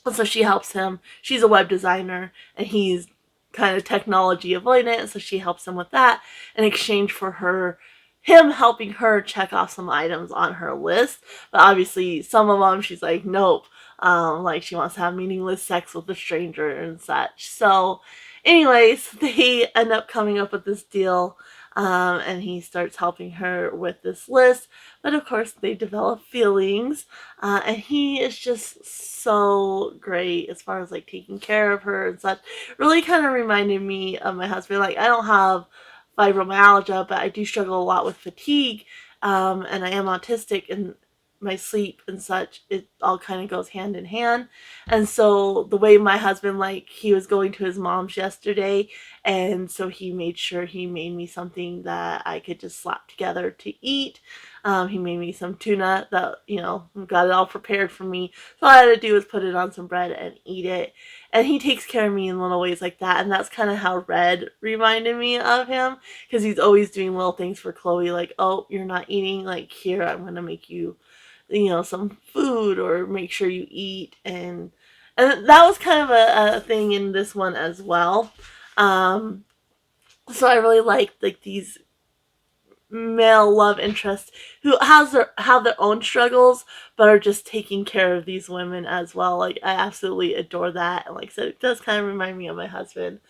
And so she helps him. She's a web designer, and he's kind of technology avoidant, so she helps him with that in exchange for him helping her check off some items on her list. But obviously, some of them she's like, nope. Like she wants to have meaningless sex with a stranger and such. So, anyways, they end up coming up with this deal. And he starts helping her with this list. But of course, they develop feelings. And he is just so great as far as like taking care of her and such. Really kind of reminded me of my husband. Like, I don't have fibromyalgia, but I do struggle a lot with fatigue. And I am autistic, and my sleep and such, it all kind of goes hand in hand. And so the way my husband, like, he was going to his mom's yesterday, and so he made sure he made me something that I could just slap together to eat. He made me some tuna that, you know, got it all prepared for me. So all I had to do was put it on some bread and eat it. And he takes care of me in little ways like that. And that's kind of how Red reminded me of him, because he's always doing little things for Chloe, like, oh, you're not eating, like, here, I'm going to make you, you know, some food, or make sure you eat. And that was kind of a thing in this one as well. So I really liked like these male love interests who have their own struggles, but are just taking care of these women as well. Like, I absolutely adore that. And like I said, it does kind of remind me of my husband.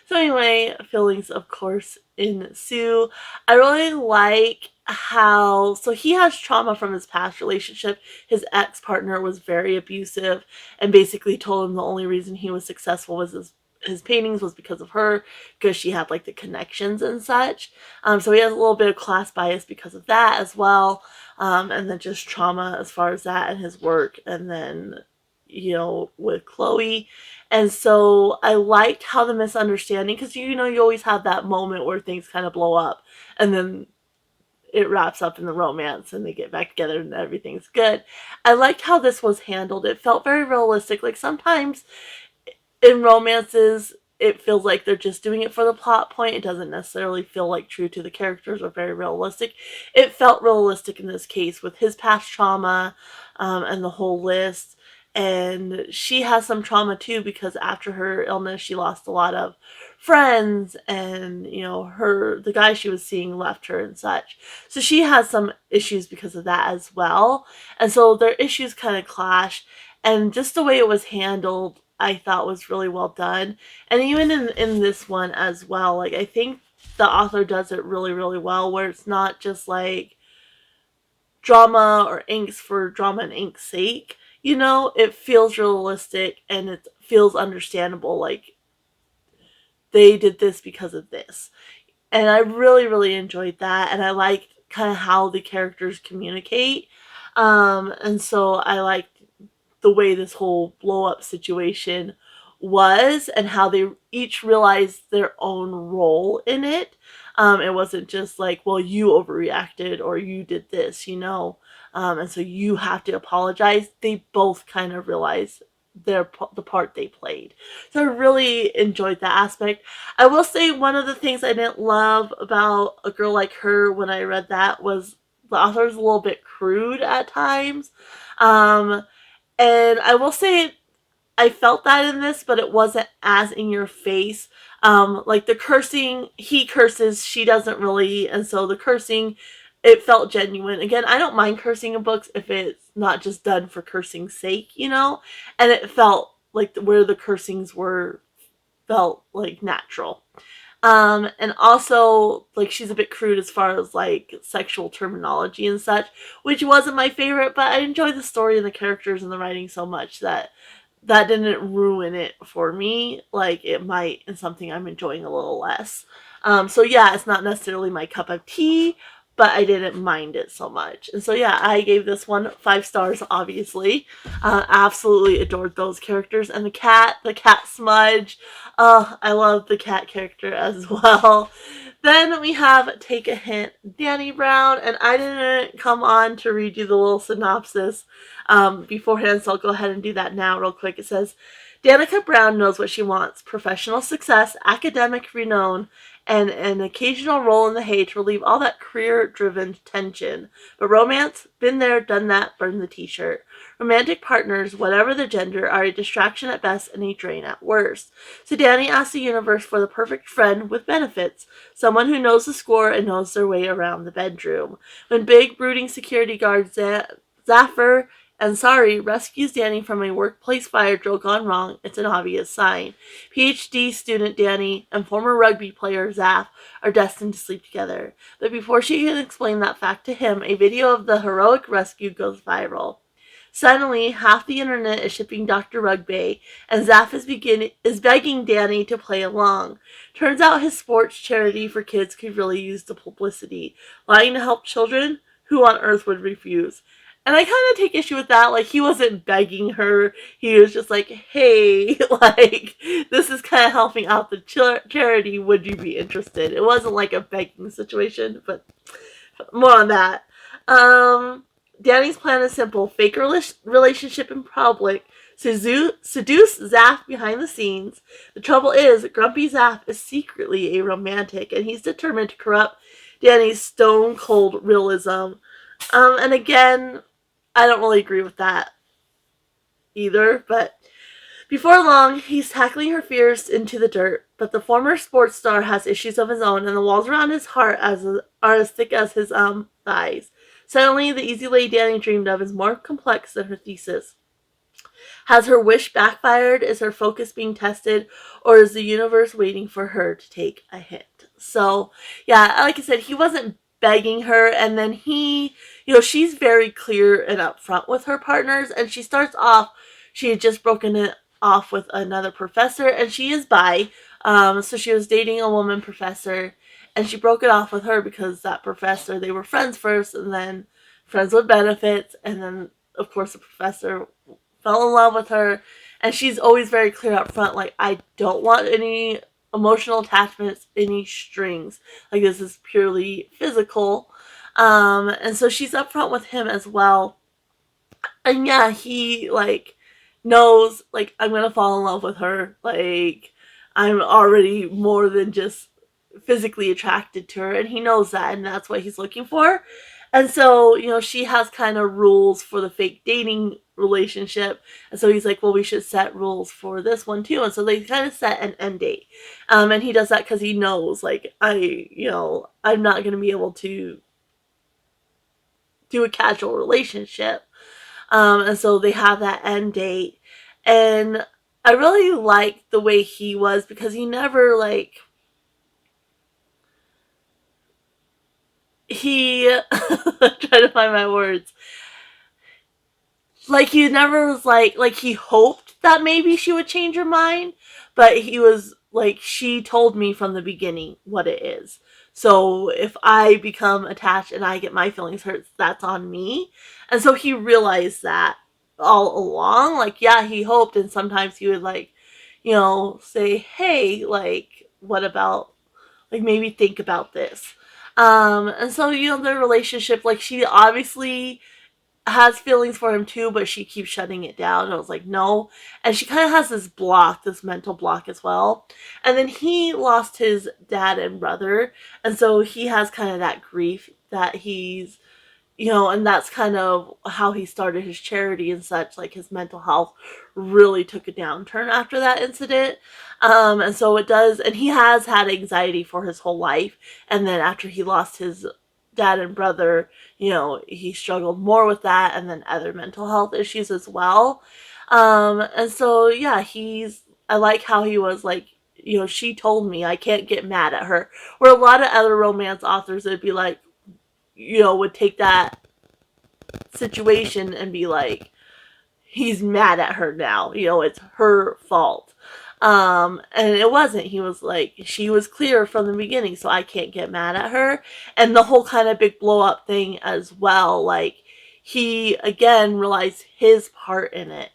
So anyway, feelings of course ensue. I really like how, so he has trauma from his past relationship. His ex-partner was very abusive and basically told him the only reason he was successful was his paintings was because of her, because she had like the connections and such. So he has a little bit of class bias because of that as well. And then just trauma as far as that and his work, and then, you know, with Chloe. And so I liked how the misunderstanding, because, you know, you always have that moment where things kind of blow up, and then it wraps up in the romance and they get back together and everything's good. I liked how this was handled. It felt very realistic. Like, sometimes in romances, it feels like they're just doing it for the plot point. It doesn't necessarily feel like true to the characters or very realistic. It felt realistic in this case with his past trauma, and the whole list. and she has some trauma too, because after her illness she lost a lot of friends, and the guy she was seeing left her and such. So she has some issues because of that as well. And so their issues kind of clash, and just the way it was handled I thought was really well done. And even in this one as well, like, I think the author does it really, really well, where it's not just like drama or angst for drama and ink's sake. It feels realistic and it feels understandable, like they did this because of this. And I really, really enjoyed that, and I liked kind of how the characters communicate. And so I liked the way this whole blow up situation was, and how they each realized their own role in it. It wasn't just like, well, you overreacted or you did this. And so you have to apologize. They both kind of realized the part they played. So I really enjoyed that aspect. I will say one of the things I didn't love about A Girl Like Her when I read that was the author's a little bit crude at times. And I will say I felt that in this, but it wasn't as in your face. Like the cursing, he curses, she doesn't really, and so the cursing, it felt genuine. Again, I don't mind cursing in books if it's not just done for cursing's sake, and it felt like where the cursings were felt like natural. And also, like, she's a bit crude as far as like sexual terminology and such, which wasn't my favorite, but I enjoy the story and the characters and the writing so much that didn't ruin it for me like it might in something I'm enjoying a little less. So yeah, it's not necessarily my cup of tea, but I didn't mind it so much. And so yeah, I gave this one 5 stars, obviously. Absolutely adored those characters. And the cat Smudge. I love the cat character as well. Then we have Take a Hint, Dani Brown, and I didn't come on to read you the little synopsis beforehand, so I'll go ahead and do that now real quick. It says, Danica Brown knows what she wants: professional success, academic renown, and an occasional roll in the hay to relieve all that career-driven tension. But romance? Been there, done that, burn the t-shirt. Romantic partners, whatever the gender, are a distraction at best and a drain at worst. So Dani asks the universe for the perfect friend with benefits, someone who knows the score and knows their way around the bedroom. When big, brooding security guard Zaffer Ansari rescues Dani from a workplace fire drill gone wrong, it's an obvious sign. PhD student Dani and former rugby player Zaf are destined to sleep together. But before she can explain that fact to him, a video of the heroic rescue goes viral. Suddenly, half the internet is shipping Dr. Rugby, and Zaf is begging Dani to play along. Turns out his sports charity for kids could really use the publicity. Lying to help children? Who on earth would refuse? And I kind of take issue with that. Like, he wasn't begging her. He was just like, hey, like, this is kind of helping out the charity. Would you be interested? It wasn't like a begging situation, but more on that. Dani's plan is simple. Fake relationship in public. Seduce Zaf behind the scenes. The trouble is, Grumpy Zaf is secretly a romantic, and he's determined to corrupt Dani's stone-cold realism. And again, I don't really agree with that either, but before long, he's tackling her fears into the dirt. But the former sports star has issues of his own, and the walls around his heart are as thick as his thighs. Suddenly, the easy lady Dani dreamed of is more complex than her thesis. Has her wish backfired? Is her focus being tested? Or is the universe waiting for her to take a hint? So, yeah, like I said, he wasn't begging her, and then she's very clear and upfront with her partners, and she starts off, she had just broken it off with another professor, and she is bi, so she was dating a woman professor, and she broke it off with her because that professor, they were friends first, and then friends with benefits, and then, of course, the professor fell in love with her, and she's always very clear up front, like, I don't want any emotional attachments, any strings. Like, this is purely physical. And so she's upfront with him as well. And yeah, he, like, knows, like, I'm gonna fall in love with her. Like, I'm already more than just physically attracted to her, and he knows that, and that's what he's looking for. And so, she has kind of rules for the fake dating relationship. And so he's like, well, we should set rules for this one too. And so they kind of set an end date. And he does that because he knows, like, I'm not going to be able to do a casual relationship. And so they have that end date. And I really like the way he was, because he never, like, I'm trying to find my words. Like, he never was like he hoped that maybe she would change her mind, but he was like, she told me from the beginning what it is. So if I become attached and I get my feelings hurt, that's on me. And so he realized that all along. Like, yeah, he hoped, and sometimes he would, like, say, hey, like, what about, like, maybe think about this. And so, their relationship, like, she obviously has feelings for him too, but she keeps shutting it down. And I was like, no. And she kind of has this mental block as well. And then he lost his dad and brother. And so he has kind of that grief that he's, and that's kind of how he started his charity and such. Like, his mental health really took a downturn after that incident. And so it does, and he has had anxiety for his whole life. And then after he lost his dad and brother, he struggled more with that, and then other mental health issues as well. And so, yeah, I like how he was like, she told me, I can't get mad at her. Where a lot of other romance authors would be like, would take that situation and be like, he's mad at her now, it's her fault. And it wasn't. He was like, she was clear from the beginning, so I can't get mad at her. And the whole kind of big blow up thing as well, like, he again realized his part in it.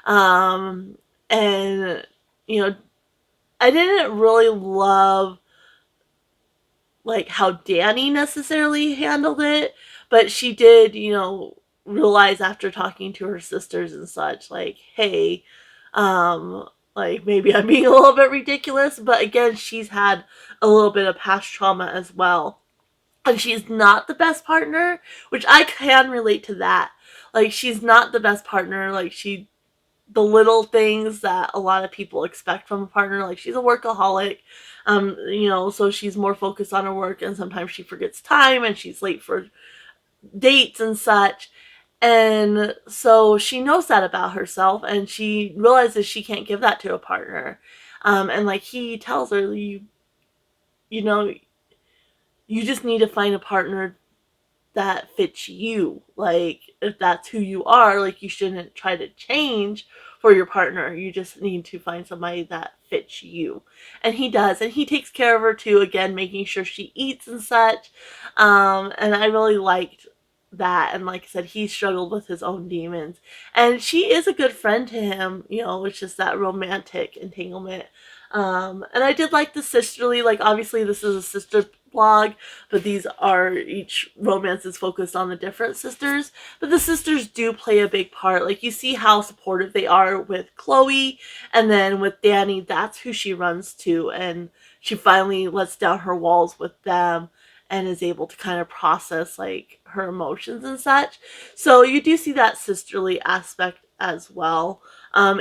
And I didn't really love, like, how Dani necessarily handled it, but she did, realize after talking to her sisters and such, like, hey, like, maybe I'm being a little bit ridiculous, but again, she's had a little bit of past trauma as well. And she's not the best partner, which I can relate to that. Like, she's not the best partner. Like, the little things that a lot of people expect from a partner. Like, she's a workaholic, so she's more focused on her work, and sometimes she forgets time and she's late for dates and such. And so she knows that about herself, and she realizes she can't give that to a partner. And like, he tells her, you know, you just need to find a partner that fits you. Like, if that's who you are, like, you shouldn't try to change for your partner. You just need to find somebody that fits you. And he does. And he takes care of her too, again, making sure she eats and such. And I really liked that. And like I said, he struggled with his own demons. And she is a good friend to him, it's just that romantic entanglement. And I did like the sisterly, like, obviously this is a sister blog, but these are, each romance is focused on the different sisters, but the sisters do play a big part. Like, you see how supportive they are with Chloe, and then with Dani, that's who she runs to, and she finally lets down her walls with them and is able to kind of process, like, her emotions and such. So you do see that sisterly aspect as well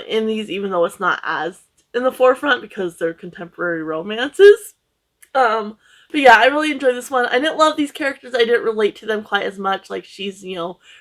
in these, even though it's not as in the forefront because they're contemporary romances. But yeah, I really enjoyed this one. I didn't love these characters. I didn't relate to them quite as much. Like, she's,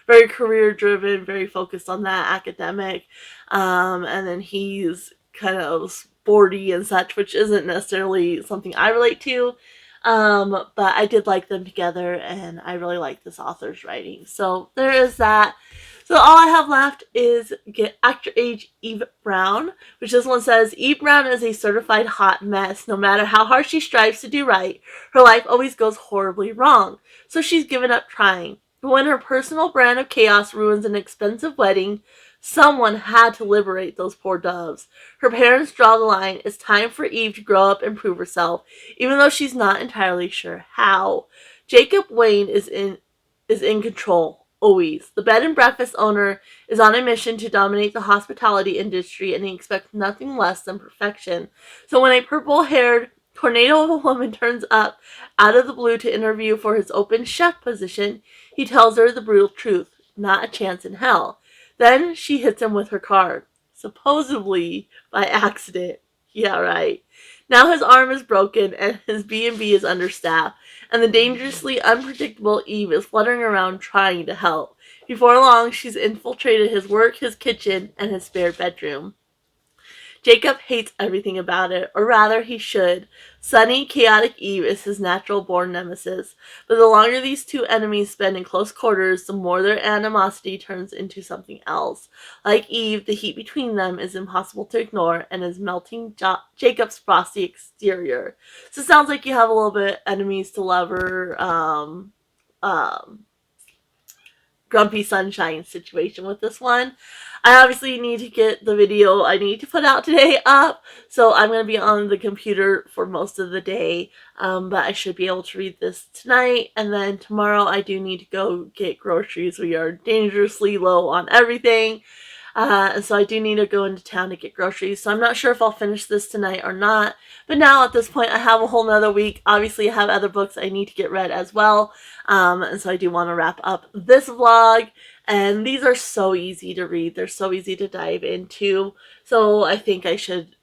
very career driven, very focused on that academic. And then he's kind of sporty and such, which isn't necessarily something I relate to. But I did like them together, and I really like this author's writing. So there is that. So all I have left is get actor age Eve Brown, which this one says, Eve Brown is a certified hot mess. No matter how hard she strives to do right, her life always goes horribly wrong. So she's given up trying. But when her personal brand of chaos ruins an expensive wedding, someone had to liberate those poor doves. Her parents draw the line. It's time for Eve to grow up and prove herself, even though she's not entirely sure how. Jacob Wayne is in control. Always. The bed and breakfast owner is on a mission to dominate the hospitality industry, and he expects nothing less than perfection. So when a purple-haired tornado of a woman turns up out of the blue to interview for his open chef position. He tells her the brutal truth. Not a chance in hell. Then she hits him with her car. Supposedly by accident. Yeah, right. Now his arm is broken and his B&B is understaffed, and the dangerously unpredictable Eve is fluttering around trying to help. Before long, she's infiltrated his work, his kitchen, and his spare bedroom. Jacob hates everything about it, or rather he should. Sunny, chaotic Eve is his natural-born nemesis, but the longer these two enemies spend in close quarters, the more their animosity turns into something else. Like Eve, the heat between them is impossible to ignore and is melting Jacob's frosty exterior. So it sounds like you have a little bit enemies to lover, grumpy sunshine situation with this one. I obviously need to get the video I need to put out today up, so I'm going to be on the computer for most of the day, but I should be able to read this tonight, and then tomorrow I do need to go get groceries. We are dangerously low on everything, and so I do need to go into town to get groceries, so I'm not sure if I'll finish this tonight or not, but now at this point I have a whole nother week. Obviously I have other books I need to get read as well, and so I do want to wrap up this vlog. And these are so easy to read. They're so easy to dive into. So I think I should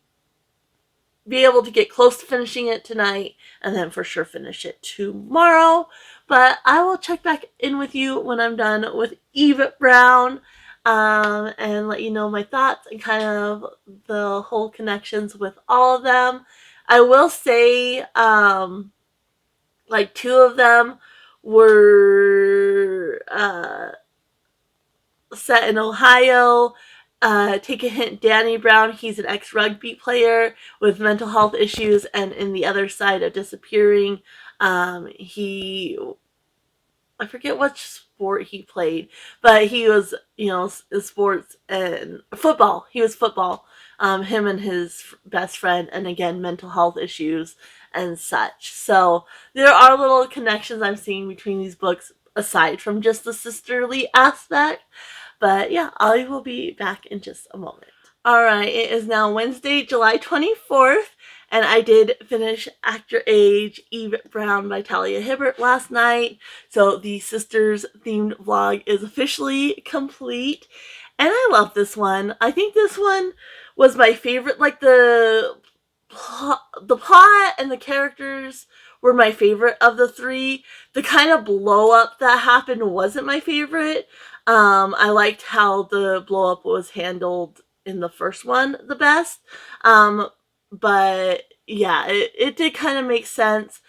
be able to get close to finishing it tonight and then for sure finish it tomorrow. But I will check back in with you when I'm done with Eve Brown, and let you know my thoughts and kind of the whole connections with all of them. I will say, like two of them were set in Ohio. Take a hint, Dani Brown, he's an ex-rugby player with mental health issues, and in The Other Side of Disappearing, I forget what sport he played, but he was, sports and football. He was football. Him and his best friend, and again, mental health issues and such. So there are little connections I'm seeing between these books aside from just the sisterly aspect. But yeah, I will be back in just a moment. Alright, it is now Wednesday, July 24th, and I did finish Actor Age Eve Brown by Talia Hibbert last night. So the sisters themed vlog is officially complete, and I love this one. I think this one was my favorite. Like the plot and the characters were my favorite of the three. The kind of blow up that happened wasn't my favorite. I liked how the blow up was handled in the first one the best. But yeah, it did kind of make sense.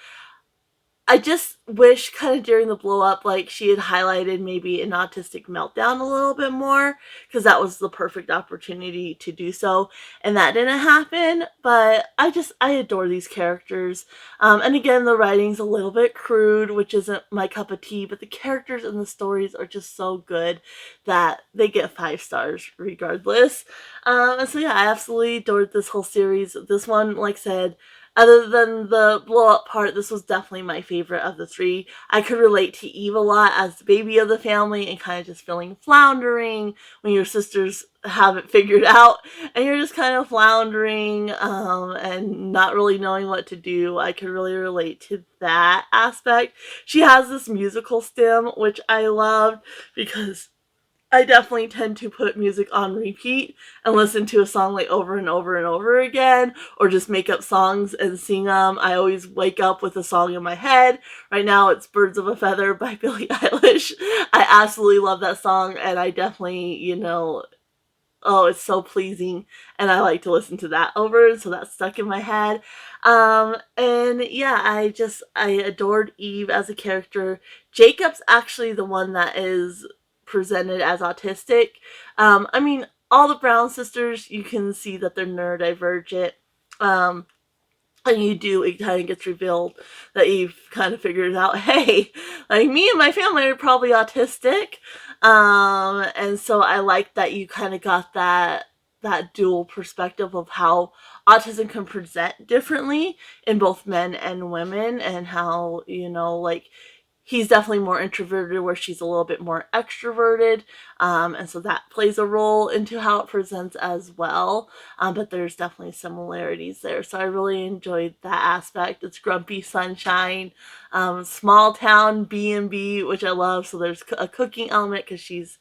I just wish kind of during the blow up, like she had highlighted maybe an autistic meltdown a little bit more, because that was the perfect opportunity to do so, and that didn't happen. But I adore these characters. And again, the writing's a little bit crude, which isn't my cup of tea, but the characters and the stories are just so good that they get 5 stars regardless. And so yeah, I absolutely adored this whole series. This one, like I said, other than the blow-up part, this was definitely my favorite of the three. I could relate to Eve a lot as the baby of the family and kind of just feeling floundering when your sisters have it figured out and you're just kind of floundering and not really knowing what to do. I could really relate to that aspect. She has this musical stem, which I loved, because I definitely tend to put music on repeat and listen to a song like over and over and over again, or just make up songs and sing them. I always wake up with a song in my head. Right now it's Birds of a Feather by Billie Eilish. I absolutely love that song, and I definitely, oh, it's so pleasing, and I like to listen to that over, so that's stuck in my head. And yeah, I adored Eve as a character. Jacob's actually the one that is presented as autistic. I mean, all the Brown sisters, you can see that they're neurodivergent. And it kind of gets revealed that Eve kind of figures out, hey, like me and my family are probably autistic. And so I like that you kind of got that dual perspective of how autism can present differently in both men and women, and how, he's definitely more introverted, where she's a little bit more extroverted, and so that plays a role into how it presents as well. But there's definitely similarities there, so I really enjoyed that aspect. It's grumpy sunshine, small town B&B, which I love. So there's a cooking element because she's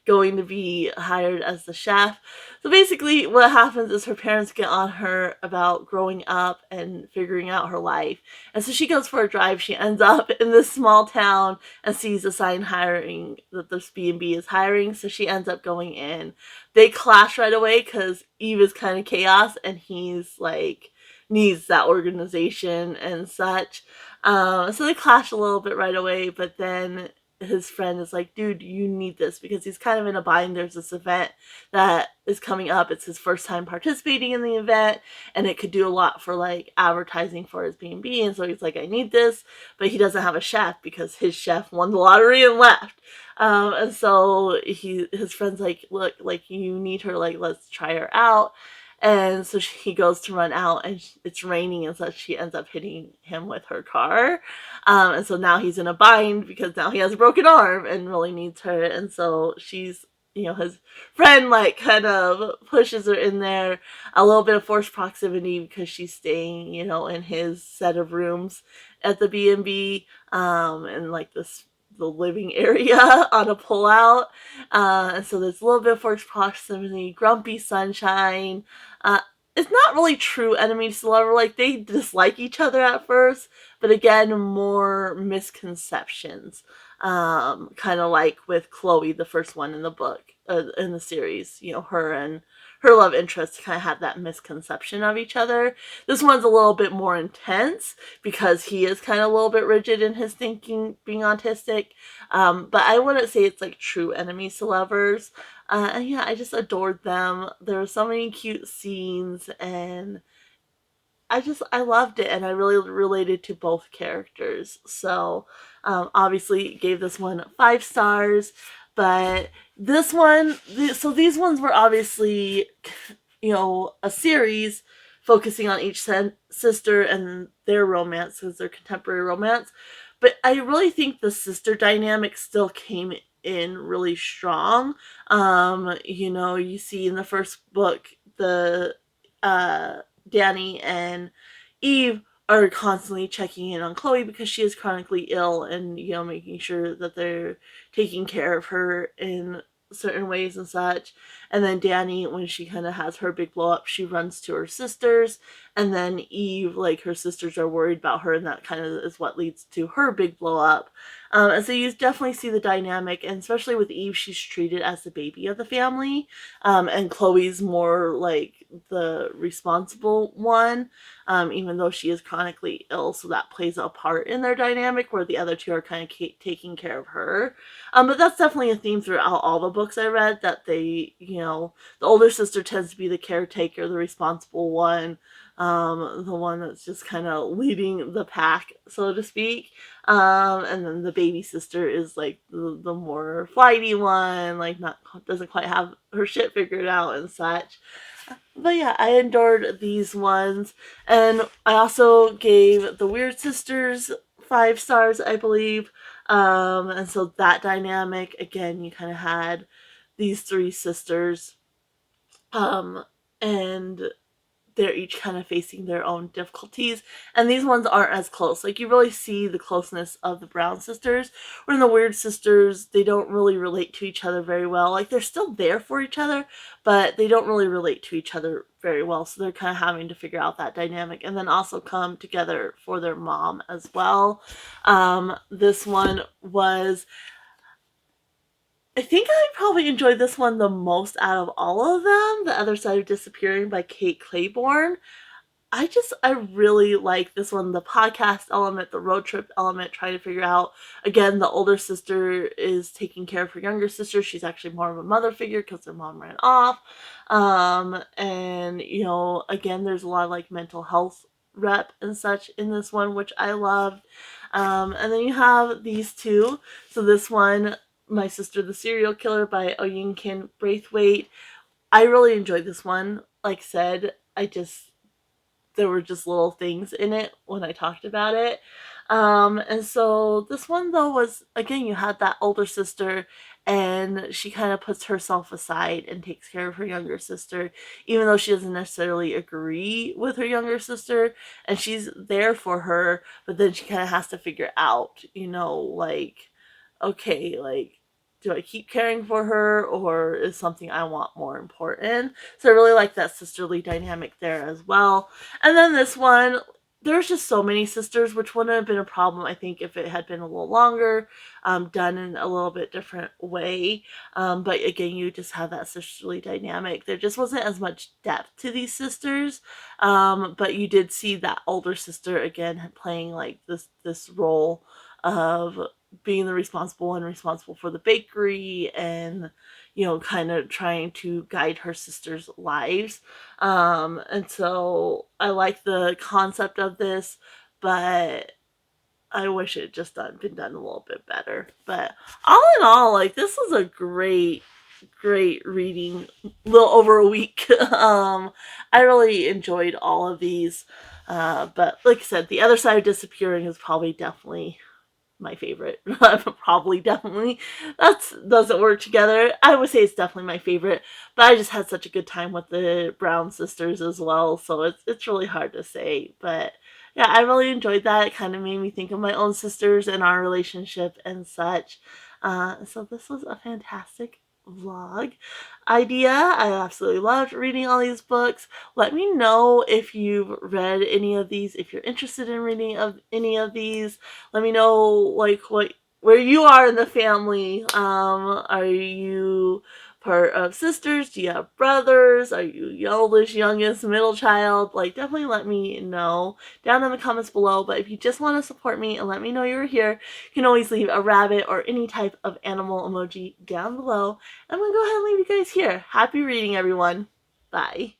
going to be hired as the chef. So basically, what happens is her parents get on her about growing up and figuring out her life. And so she goes for a drive. She ends up in this small town and sees a sign hiring that this B&B is hiring. So she ends up going in. They clash right away because Eve is kind of chaos and he's like needs that organization and such. So they clash a little bit right away, but then his friend is like, dude, you need this, because he's kind of in a bind. There's this event that is coming up. It's his first time participating in the event, and it could do a lot for like advertising for his B&B. And so he's like, I need this, but he doesn't have a chef because his chef won the lottery and left. And so his friend's like, look, like you need her, like let's try her out. And so he goes to run out, and it's raining, and so she ends up hitting him with her car. And so now he's in a bind because now he has a broken arm and really needs her. And so she's, his friend like kind of pushes her in there, a little bit of forced proximity because she's staying, in his set of rooms at the B&B, and like the living area on a pullout. And so there's a little bit of forced proximity, grumpy sunshine. It's not really true enemies to lover. Like, they dislike each other at first, but again, more misconceptions. Kind of like with Chloe, the first one in the book, in the series. Her and her love interest kind of had that misconception of each other. This one's a little bit more intense because he is kind of a little bit rigid in his thinking, being autistic. But I wouldn't say it's like true enemies to lovers. And yeah, I just adored them. There were so many cute scenes, and I loved it, and I really related to both characters. So, obviously gave this one 5 stars, but this one, so these ones were obviously, a series focusing on each sister and their romance, because they're contemporary romance. But I really think the sister dynamic still came in really strong. You see in the first book, the Dani and Eve are constantly checking in on Chloe because she is chronically ill, and making sure that they're taking care of her in certain ways and such. And then Dani, when she kind of has her big blow up, she runs to her sisters, and then Eve, like, her sisters are worried about her, and that kind of is what leads to her big blow up. And so you definitely see the dynamic, and especially with Eve, she's treated as the baby of the family, and Chloe's more like the responsible one, even though she is chronically ill, so that plays a part in their dynamic, where the other two are kind of taking care of her. But that's definitely a theme throughout all the books I read, that they, the older sister tends to be the caretaker, the responsible one, the one that's just kind of leading the pack, so to speak. And then the baby sister is like the more flighty one, like doesn't quite have her shit figured out and such. But yeah, I adored these ones. And I also gave the Weird Sisters 5 stars, I believe. And so that dynamic, again, you kind of had these 3 sisters. And they're each kind of facing their own difficulties, and these ones aren't as close. Like, you really see the closeness of the Brown sisters, where in the Weird Sisters, they don't really relate to each other very well. Like, they're still there for each other, but they don't really relate to each other very well, so they're kind of having to figure out that dynamic, and then also come together for their mom as well. This one was, I think I probably enjoyed this one the most out of all of them, The Other Side of Disappearing by Kate Clayborn. I really like this one. The podcast element, the road trip element, trying to figure out, again, the older sister is taking care of her younger sister. She's actually more of a mother figure because their mom ran off. And, again, there's a lot of like mental health rep and such in this one, which I loved. And then you have these two. So this one, My Sister the Serial Killer by Oyinkan Braithwaite. I really enjoyed this one. Like I said, there were just little things in it when I talked about it. And so this one though was, again, you had that older sister and she kind of puts herself aside and takes care of her younger sister, even though she doesn't necessarily agree with her younger sister, and she's there for her, but then she kind of has to figure out, like, okay, like, do I keep caring for her or is something I want more important? So I really like that sisterly dynamic there as well. And then this one, there's just so many sisters, which wouldn't have been a problem, I think, if it had been a little longer, done in a little bit different way. But again, you just have that sisterly dynamic. There just wasn't as much depth to these sisters, but you did see that older sister again playing like this role of being the responsible for the bakery, and kind of trying to guide her sister's lives. And so I like the concept of this, but I wish it just been done a little bit better. But all in all, like, this was a great reading, a little over a week. I really enjoyed all of these. But like I said, The Other Side of Disappearing is probably definitely my favorite. Probably definitely. That doesn't work together. I would say it's definitely my favorite, but I just had such a good time with the Brown sisters as well, so it's really hard to say. But yeah, I really enjoyed that. It kind of made me think of my own sisters and our relationship and such. So this was a fantastic vlog idea. I absolutely loved reading all these books. Let me know if you've read any of these, if you're interested in reading of any of these. Let me know, like, where you are in the family. Are you part of sisters? Do you have brothers? Are you oldest, youngest, middle child? Like, definitely let me know down in the comments below. But if you just want to support me and let me know you're here, you can always leave a rabbit or any type of animal emoji down below. I'm gonna go ahead and leave you guys here. Happy reading, everyone. Bye.